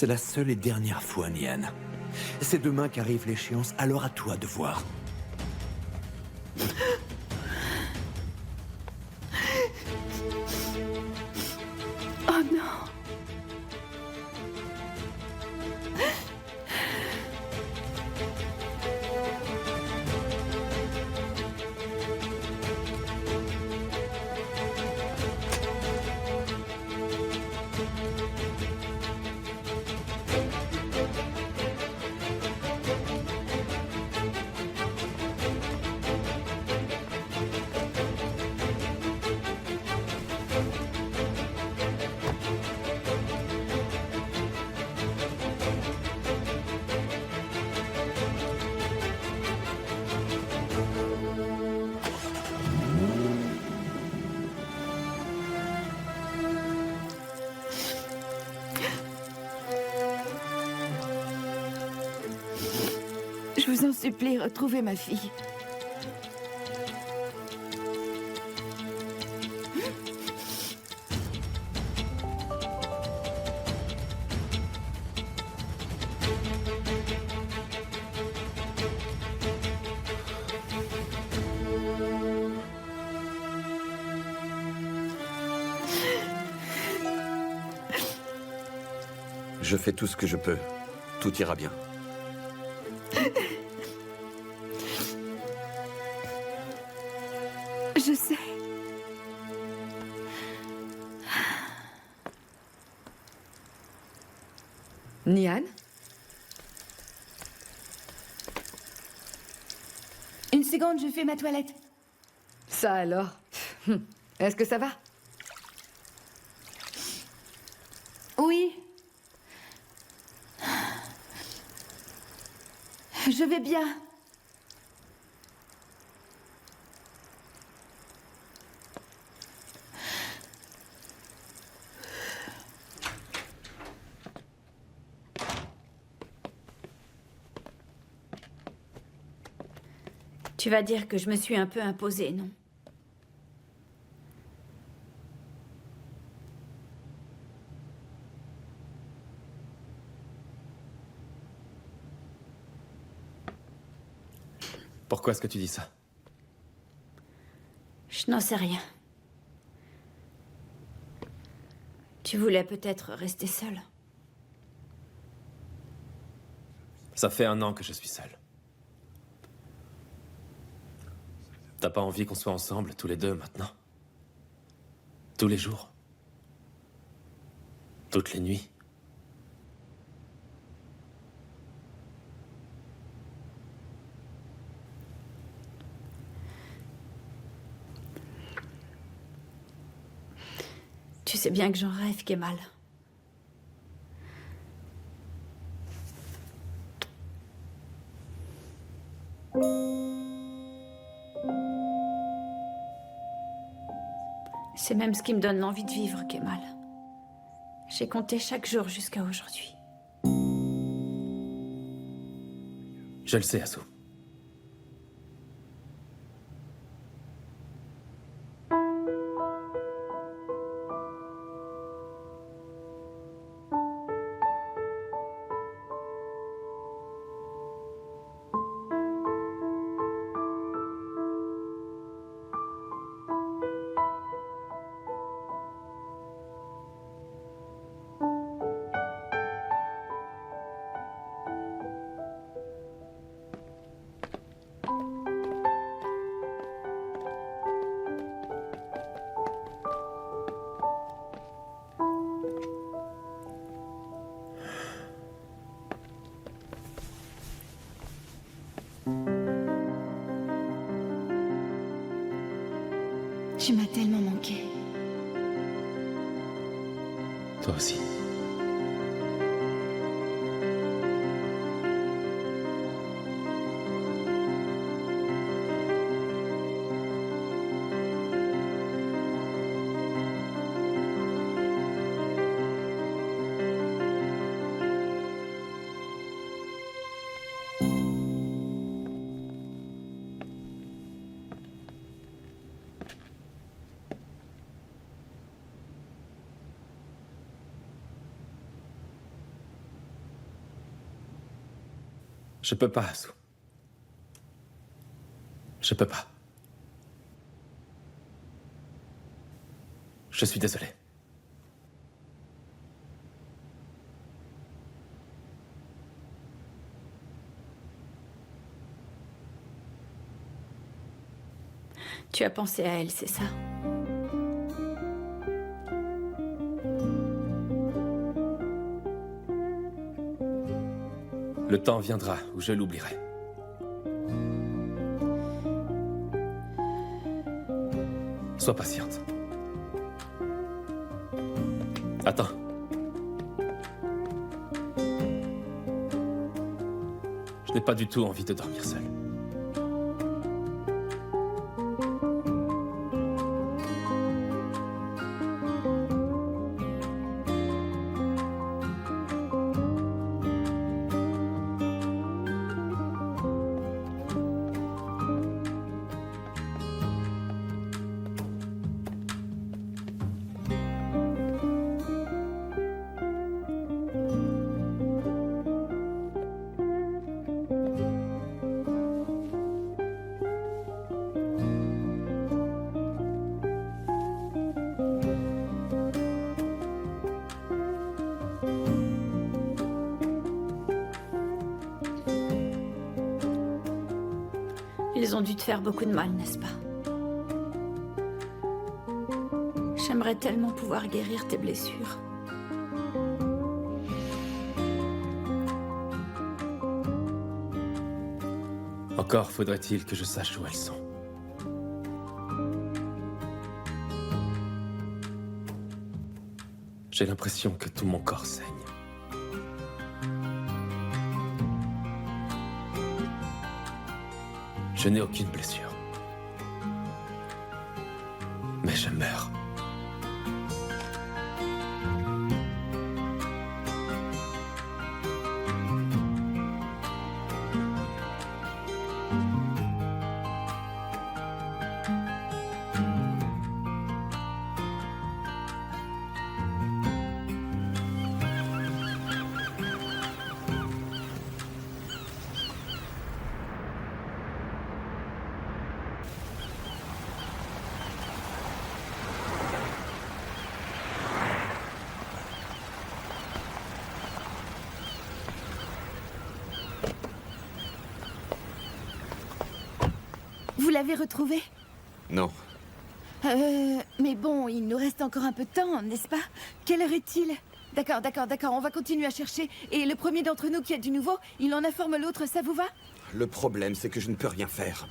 C'est la seule et dernière fois, Nian. C'est demain qu'arrive l'échéance, alors à toi de voir. Oh non. Je vous en supplie, retrouvez ma fille. Je fais tout ce que je peux. Tout ira bien. Je sais. Nian? Une seconde, je fais ma toilette. Ça alors? Est-ce que ça va? Oui. Je vais bien. Tu vas dire que je me suis un peu imposée, non? Pourquoi est-ce que tu dis ça? Je n'en sais rien. Tu voulais peut-être rester seule. Ça fait 1 an que je suis seul. T'as pas envie qu'on soit ensemble, tous les deux, maintenant? Tous les jours? Toutes les nuits? Tu sais bien que j'en rêve, Kemal. C'est même ce qui me donne l'envie de vivre, Kemal. J'ai compté chaque jour jusqu'à aujourd'hui. Je le sais, Asu. Tu m'as tellement manqué. Toi aussi. Je peux pas, Sue. Je peux pas. Je suis désolé. Tu as pensé à elle, c'est ça? Le temps viendra où je l'oublierai. Sois patiente. Attends. Je n'ai pas du tout envie de dormir seul. Ils ont dû te faire beaucoup de mal, n'est-ce pas? J'aimerais tellement pouvoir guérir tes blessures. Encore faudrait-il que je sache où elles sont. J'ai l'impression que tout mon corps saigne. Je n'ai aucune blessure. Mais je meurs. Vous l'avez retrouvé? Non. Mais bon, il nous reste encore un peu de temps, n'est-ce pas? Quelle heure est-il? D'accord, on va continuer à chercher. Et le premier d'entre nous qui a du nouveau, il en informe l'autre, ça vous va? Le problème, c'est que je ne peux rien faire.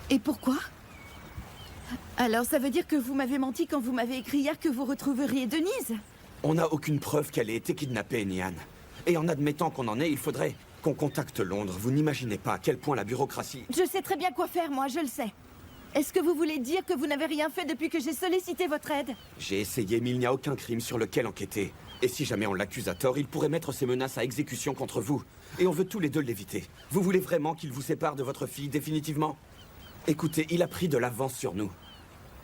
Et pourquoi? Alors ça veut dire que vous m'avez menti quand vous m'avez écrit hier que vous retrouveriez Denise? On n'a aucune preuve qu'elle ait été kidnappée, Nian. Et en admettant qu'on en ait, il faudrait qu'on contacte Londres. Vous n'imaginez pas à quel point la bureaucratie... Je sais très bien quoi faire, moi, je le sais. Est-ce que vous voulez dire que vous n'avez rien fait depuis que j'ai sollicité votre aide? J'ai essayé, mais il n'y a aucun crime sur lequel enquêter. Et si jamais on l'accuse à tort, il pourrait mettre ses menaces à exécution contre vous. Et on veut tous les deux l'éviter. Vous voulez vraiment qu'il vous sépare de votre fille définitivement? Écoutez, il a pris de l'avance sur nous.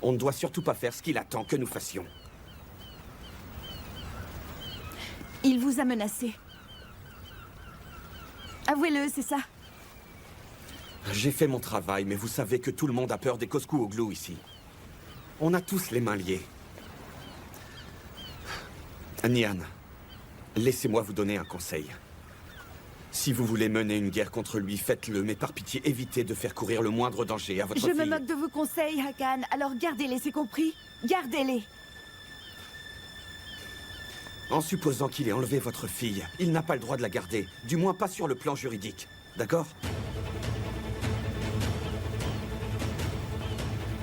On ne doit surtout pas faire ce qu'il attend que nous fassions. Il vous a menacé. Avouez-le, c'est ça. J'ai fait mon travail, mais vous savez que tout le monde a peur des Koskooglu ici. On a tous les mains liées. Nian, laissez-moi vous donner un conseil. Si vous voulez mener une guerre contre lui, faites-le, mais par pitié, évitez de faire courir le moindre danger à votre fille. Je me moque de vos conseils, Hakan, alors gardez-les, c'est compris? Gardez-les. En supposant qu'il ait enlevé votre fille, il n'a pas le droit de la garder. Du moins pas sur le plan juridique. D'accord?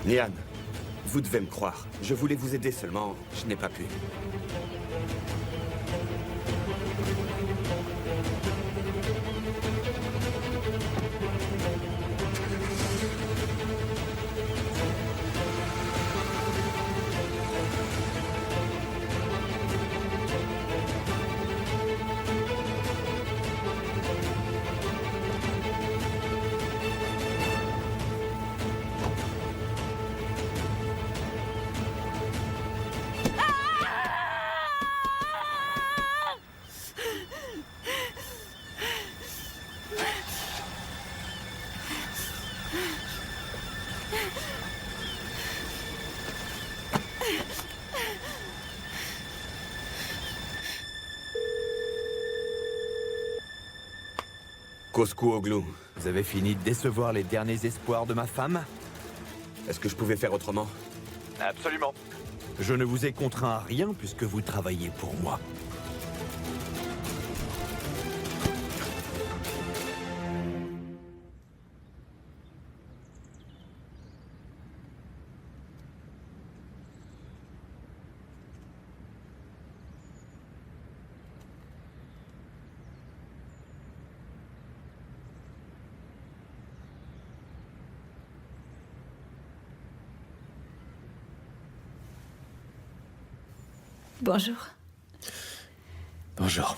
Nian, vous devez me croire. Je voulais vous aider seulement, je n'ai pas pu. Coscuoglu, vous avez fini de décevoir les derniers espoirs de ma femme? Est-ce que je pouvais faire autrement? Absolument. Je ne vous ai contraint à rien puisque vous travaillez pour moi. Bonjour. Bonjour.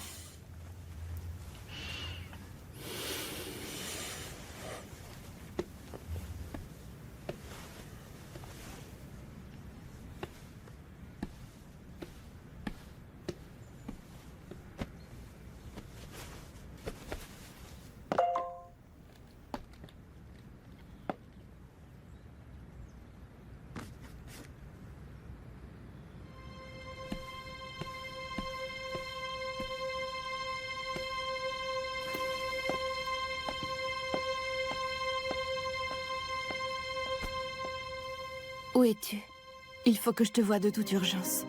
Où es-tu? Il faut que je te voie de toute urgence.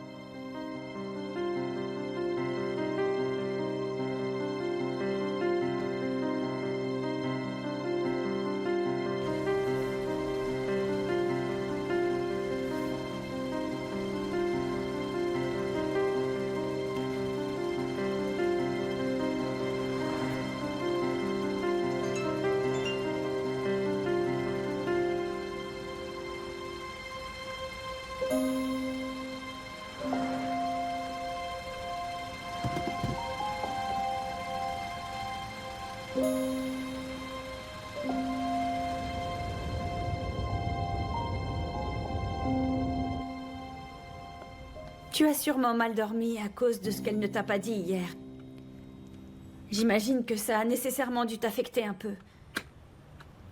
Tu as sûrement mal dormi à cause de ce qu'elle ne t'a pas dit hier. J'imagine que ça a nécessairement dû t'affecter un peu.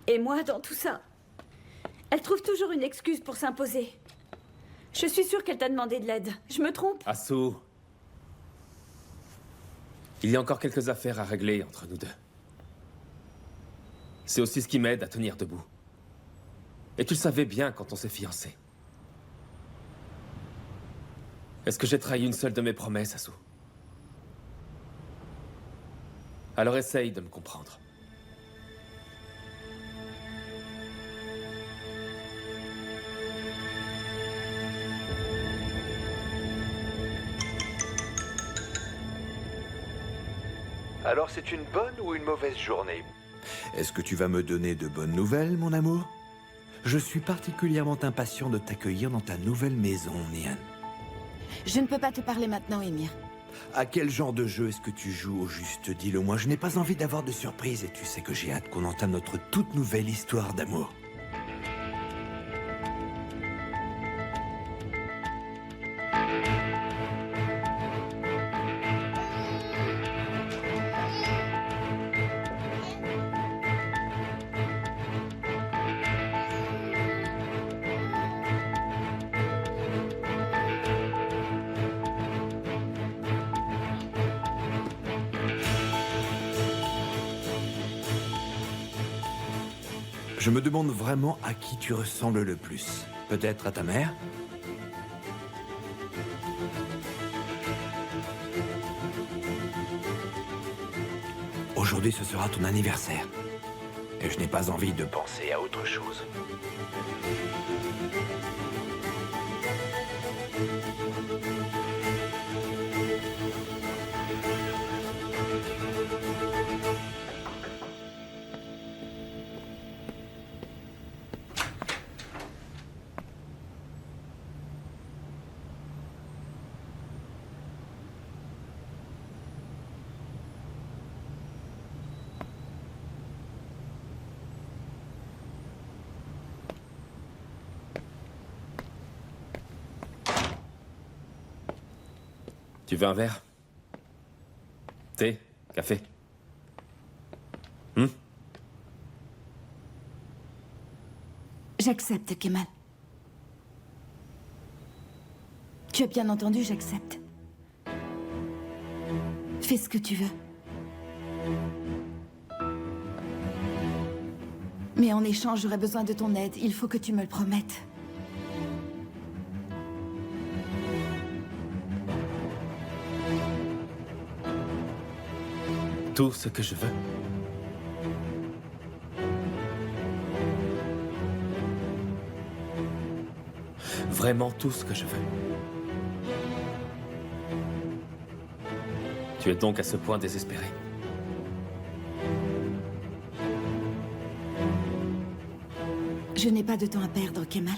Et moi, dans tout ça, elle trouve toujours une excuse pour s'imposer. Je suis sûre qu'elle t'a demandé de l'aide. Je me trompe? Asu. Il y a encore quelques affaires à régler entre nous deux. C'est aussi ce qui m'aide à tenir debout. Et tu le savais bien quand on s'est fiancés. Est-ce que j'ai trahi une seule de mes promesses, Asu? Alors essaye de me comprendre. Alors c'est une bonne ou une mauvaise journée? Est-ce que tu vas me donner de bonnes nouvelles, mon amour? Je suis particulièrement impatient de t'accueillir dans ta nouvelle maison, Nian. Je ne peux pas te parler maintenant, Émir. À quel genre de jeu est-ce que tu joues au juste? Dis-le moi, je n'ai pas envie d'avoir de surprise et tu sais que j'ai hâte qu'on entame notre toute nouvelle histoire d'amour. Je me demande vraiment à qui tu ressembles le plus. Peut-être à ta mère? Aujourd'hui, ce sera ton anniversaire. Et je n'ai pas envie de penser à autre chose. Tu veux un verre? Thé? Café? J'accepte, Kemal. Tu as bien entendu, j'accepte. Fais ce que tu veux. Mais en échange, j'aurai besoin de ton aide. Il faut que tu me le promettes. Tout ce que je veux. Vraiment tout ce que je veux. Tu es donc à ce point désespéré. Je n'ai pas de temps à perdre, Kemal.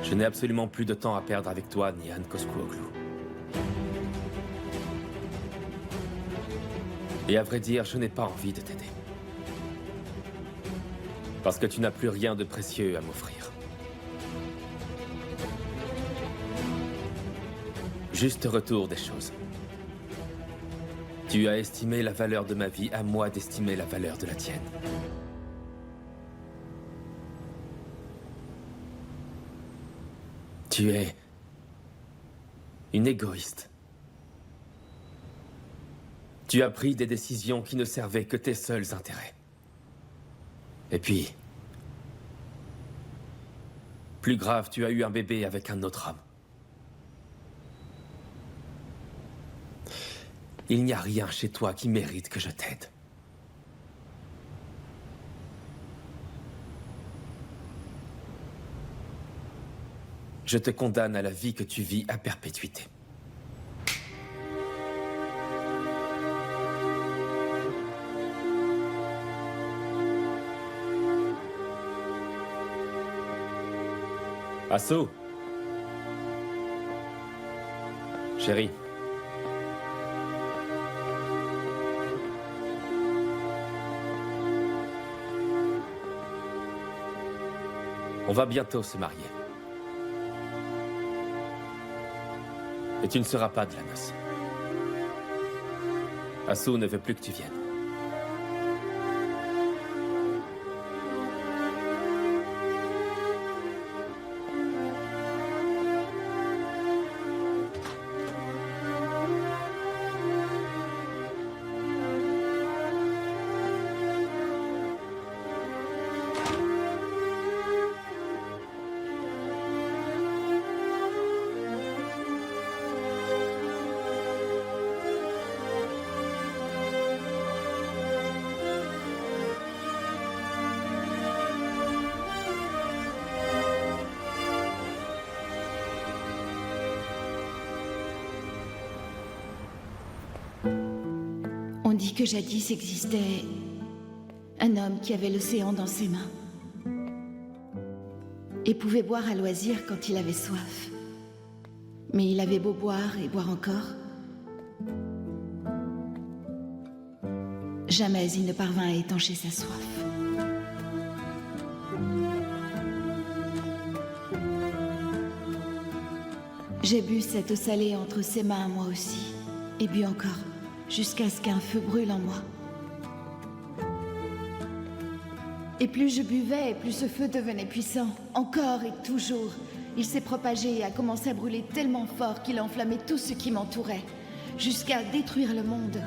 Je n'ai absolument plus de temps à perdre avec toi, Nihan Koskuoglu. Et à vrai dire, je n'ai pas envie de t'aider. Parce que tu n'as plus rien de précieux à m'offrir. Juste retour des choses. Tu as estimé la valeur de ma vie, à moi d'estimer la valeur de la tienne. Tu es une égoïste. Tu as pris des décisions qui ne servaient que tes seuls intérêts. Et puis, plus grave, tu as eu un bébé avec un autre homme. Il n'y a rien chez toi qui mérite que je t'aide. Je te condamne à la vie que tu vis à perpétuité. Asso. Chérie. On va bientôt se marier. Et tu ne seras pas de la noce. Asso ne veut plus que tu viennes. On dit que jadis existait un homme qui avait l'océan dans ses mains et pouvait boire à loisir quand il avait soif. Mais il avait beau boire et boire encore, jamais il ne parvint à étancher sa soif. J'ai bu cette eau salée entre ses mains, moi aussi, et bu encore, jusqu'à ce qu'un feu brûle en moi. Et plus je buvais, et plus ce feu devenait puissant. Encore et toujours, il s'est propagé et a commencé à brûler tellement fort qu'il a enflammé tout ce qui m'entourait. jusqu'à détruire le monde.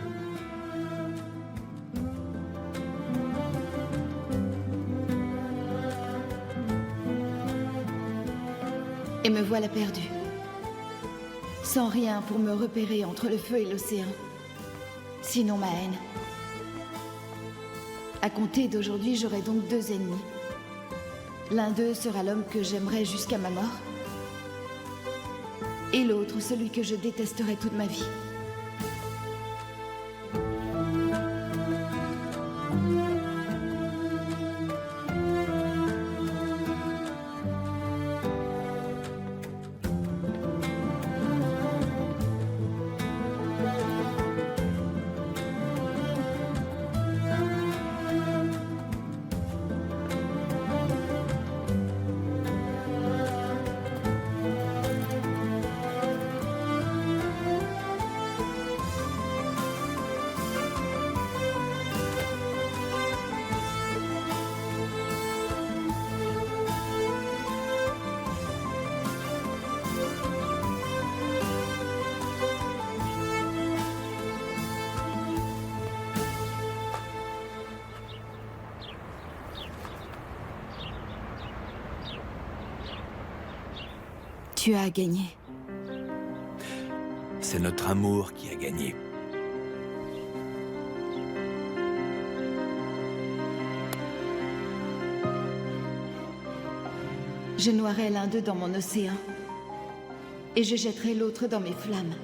Et me voilà perdue. Sans rien pour me repérer entre le feu et l'océan. Sinon ma haine. À compter d'aujourd'hui, j'aurai donc 2 ennemis. L'un d'eux sera l'homme que j'aimerai jusqu'à ma mort. Et l'autre, celui que je détesterai toute ma vie. Tu as gagné. C'est notre amour qui a gagné. Je noierai l'un d'eux dans mon océan. Et je jetterai l'autre dans mes flammes.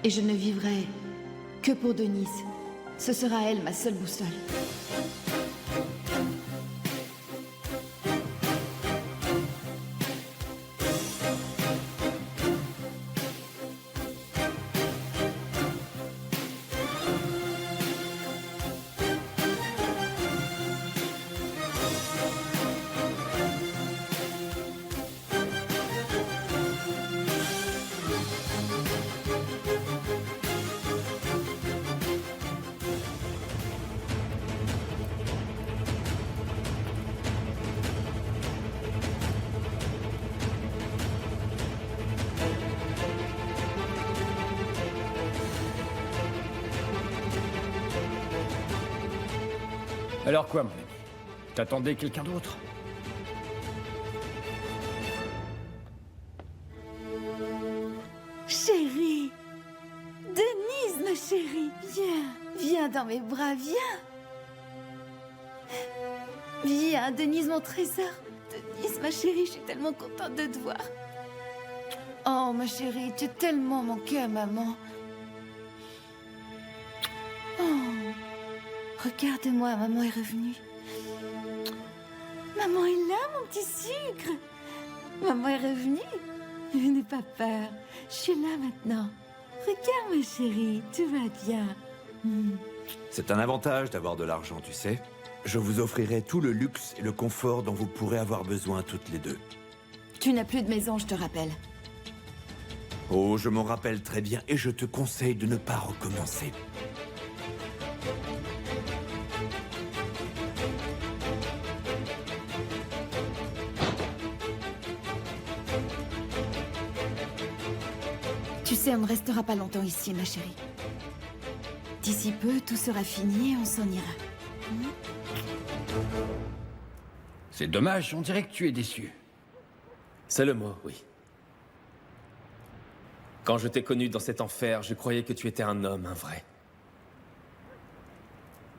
Et je ne vivrai que pour Denise. Ce sera elle, ma seule boussole. Alors quoi, mon ami? T'attendais quelqu'un d'autre? Chérie! Denise, ma chérie! Viens! Viens dans mes bras, viens! Viens, Denise, mon trésor! Denise, ma chérie, je suis tellement contente de te voir. Oh, ma chérie, tu as tellement manqué à maman. Oh, regarde-moi, maman est revenue. Maman est là, mon petit sucre. Maman est revenue. N'aie pas peur, je suis là maintenant. Regarde, ma chérie, tout va bien. C'est un avantage d'avoir de l'argent, tu sais. Je vous offrirai tout le luxe et le confort dont vous pourrez avoir besoin toutes les deux. Tu n'as plus de maison, je te rappelle. Oh, je m'en rappelle très bien et je te conseille de ne pas recommencer. Tu sais, on ne restera pas longtemps ici, ma chérie. D'ici peu, tout sera fini et on s'en ira. C'est dommage, on dirait que tu es déçu. C'est le mot, oui. Quand je t'ai connu dans cet enfer, je croyais que tu étais un homme, un vrai.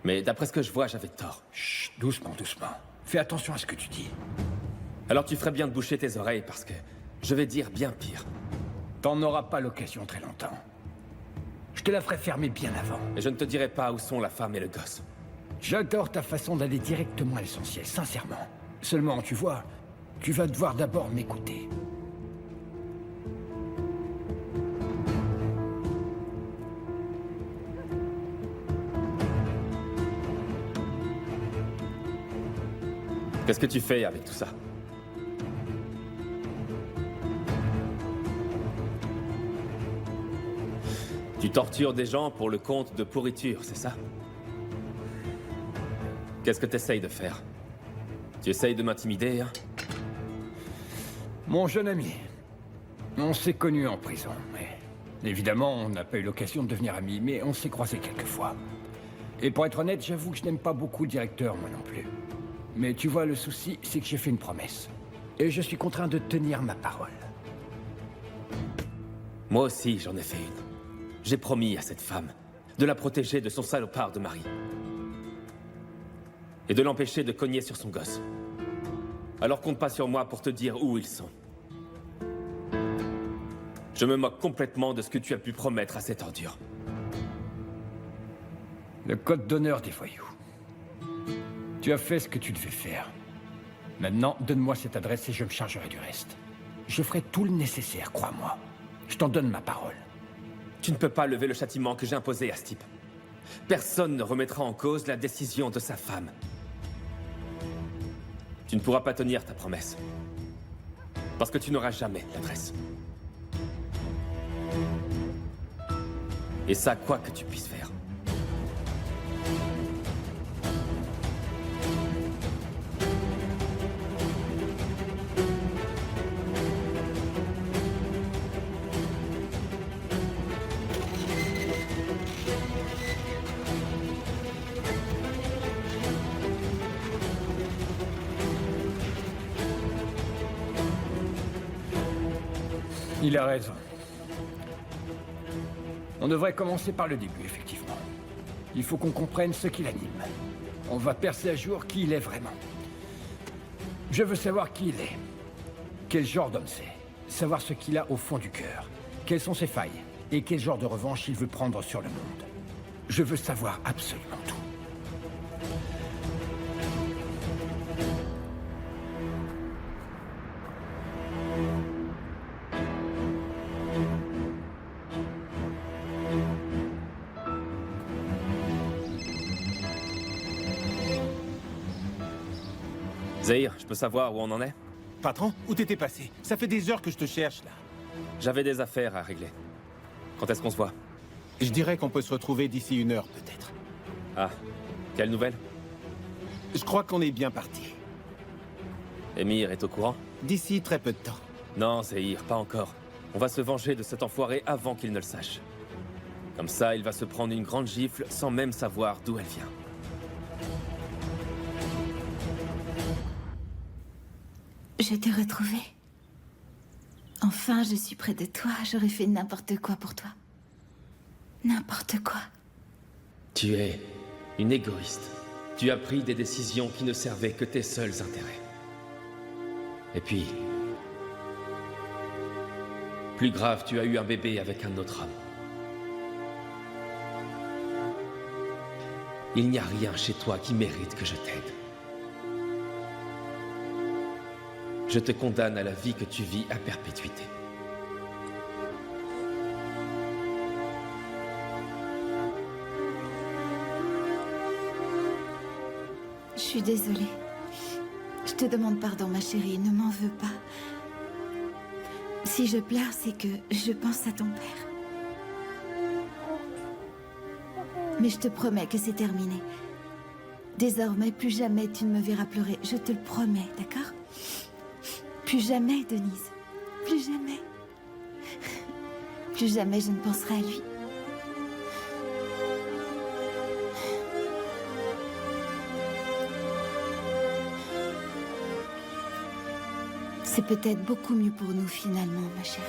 Mais d'après ce que je vois, j'avais tort. Chut, doucement, doucement. Fais attention à ce que tu dis. Alors tu ferais bien de boucher tes oreilles parce que je vais dire bien pire. T'en auras pas l'occasion très longtemps. Je te la ferai fermer bien avant. Et je ne te dirai pas où sont la femme et le gosse. J'adore ta façon d'aller directement à l'essentiel, sincèrement. Seulement, tu vois, tu vas devoir d'abord m'écouter. Qu'est-ce que tu fais avec tout ça? Tu tortures des gens pour le compte de pourriture, c'est ça? Qu'est-ce que tu essayes de faire? Tu essayes de m'intimider, hein? Mon jeune ami, on s'est connus en prison, mais Évidemment, on n'a pas eu l'occasion de devenir amis, mais on s'est croisés quelques fois. Et pour être honnête, j'avoue que je n'aime pas beaucoup le directeur, moi non plus. Mais tu vois, le souci, c'est que j'ai fait une promesse. Et je suis contraint de tenir ma parole. Moi aussi, j'en ai fait une. J'ai promis à cette femme de la protéger de son salopard de mari. Et de l'empêcher de cogner sur son gosse. Alors compte pas sur moi pour te dire où ils sont. Je me moque complètement de ce que tu as pu promettre à cette ordure. Le code d'honneur des voyous. Tu as fait ce que tu devais faire. Maintenant, donne-moi cette adresse et je me chargerai du reste. Je ferai tout le nécessaire, crois-moi. Je t'en donne ma parole. Tu ne peux pas lever le châtiment que j'ai imposé à ce type. Personne ne remettra en cause la décision de sa femme. Tu ne pourras pas tenir ta promesse. Parce que tu n'auras jamais l'adresse. Et ça, quoi que tu puisses faire. Il a raison. On devrait commencer par le début, effectivement. Il faut qu'on comprenne ce qui l'anime. On va percer à jour qui il est vraiment. Je veux savoir qui il est. Quel genre d'homme c'est. Savoir ce qu'il a au fond du cœur. Quelles sont ses failles. Et quel genre de revanche il veut prendre sur le monde. Je veux savoir absolument tout. Zahir, je peux savoir où on en est? Patron, où t'étais passé? Ça fait des heures que je te cherche, là. J'avais des affaires à régler. Quand est-ce qu'on se voit? Je dirais qu'on peut se retrouver d'ici 1 heure, peut-être. Ah, quelle nouvelle? Je crois qu'on est bien parti. Émir est au courant? D'ici très peu de temps. Non, Zahir, pas encore. On va se venger de cet enfoiré avant qu'il ne le sache. Comme ça, il va se prendre une grande gifle sans même savoir d'où elle vient. Je t'ai retrouvé. Enfin, je suis près de toi. J'aurais fait n'importe quoi pour toi. N'importe quoi. Tu es une égoïste. Tu as pris des décisions qui ne servaient que tes seuls intérêts. Et puis... plus grave, tu as eu un bébé avec un autre homme. Il n'y a rien chez toi qui mérite que je t'aide. Je te condamne à la vie que tu vis à perpétuité. Je suis désolée. Je te demande pardon, ma chérie. Ne m'en veux pas. Si je pleure, c'est que je pense à ton père. Mais je te promets que c'est terminé. Désormais, plus jamais tu ne me verras pleurer. Je te le promets, d'accord ? Plus jamais, Denise. Plus jamais. Plus jamais je ne penserai à lui. C'est peut-être beaucoup mieux pour nous, finalement, ma chérie.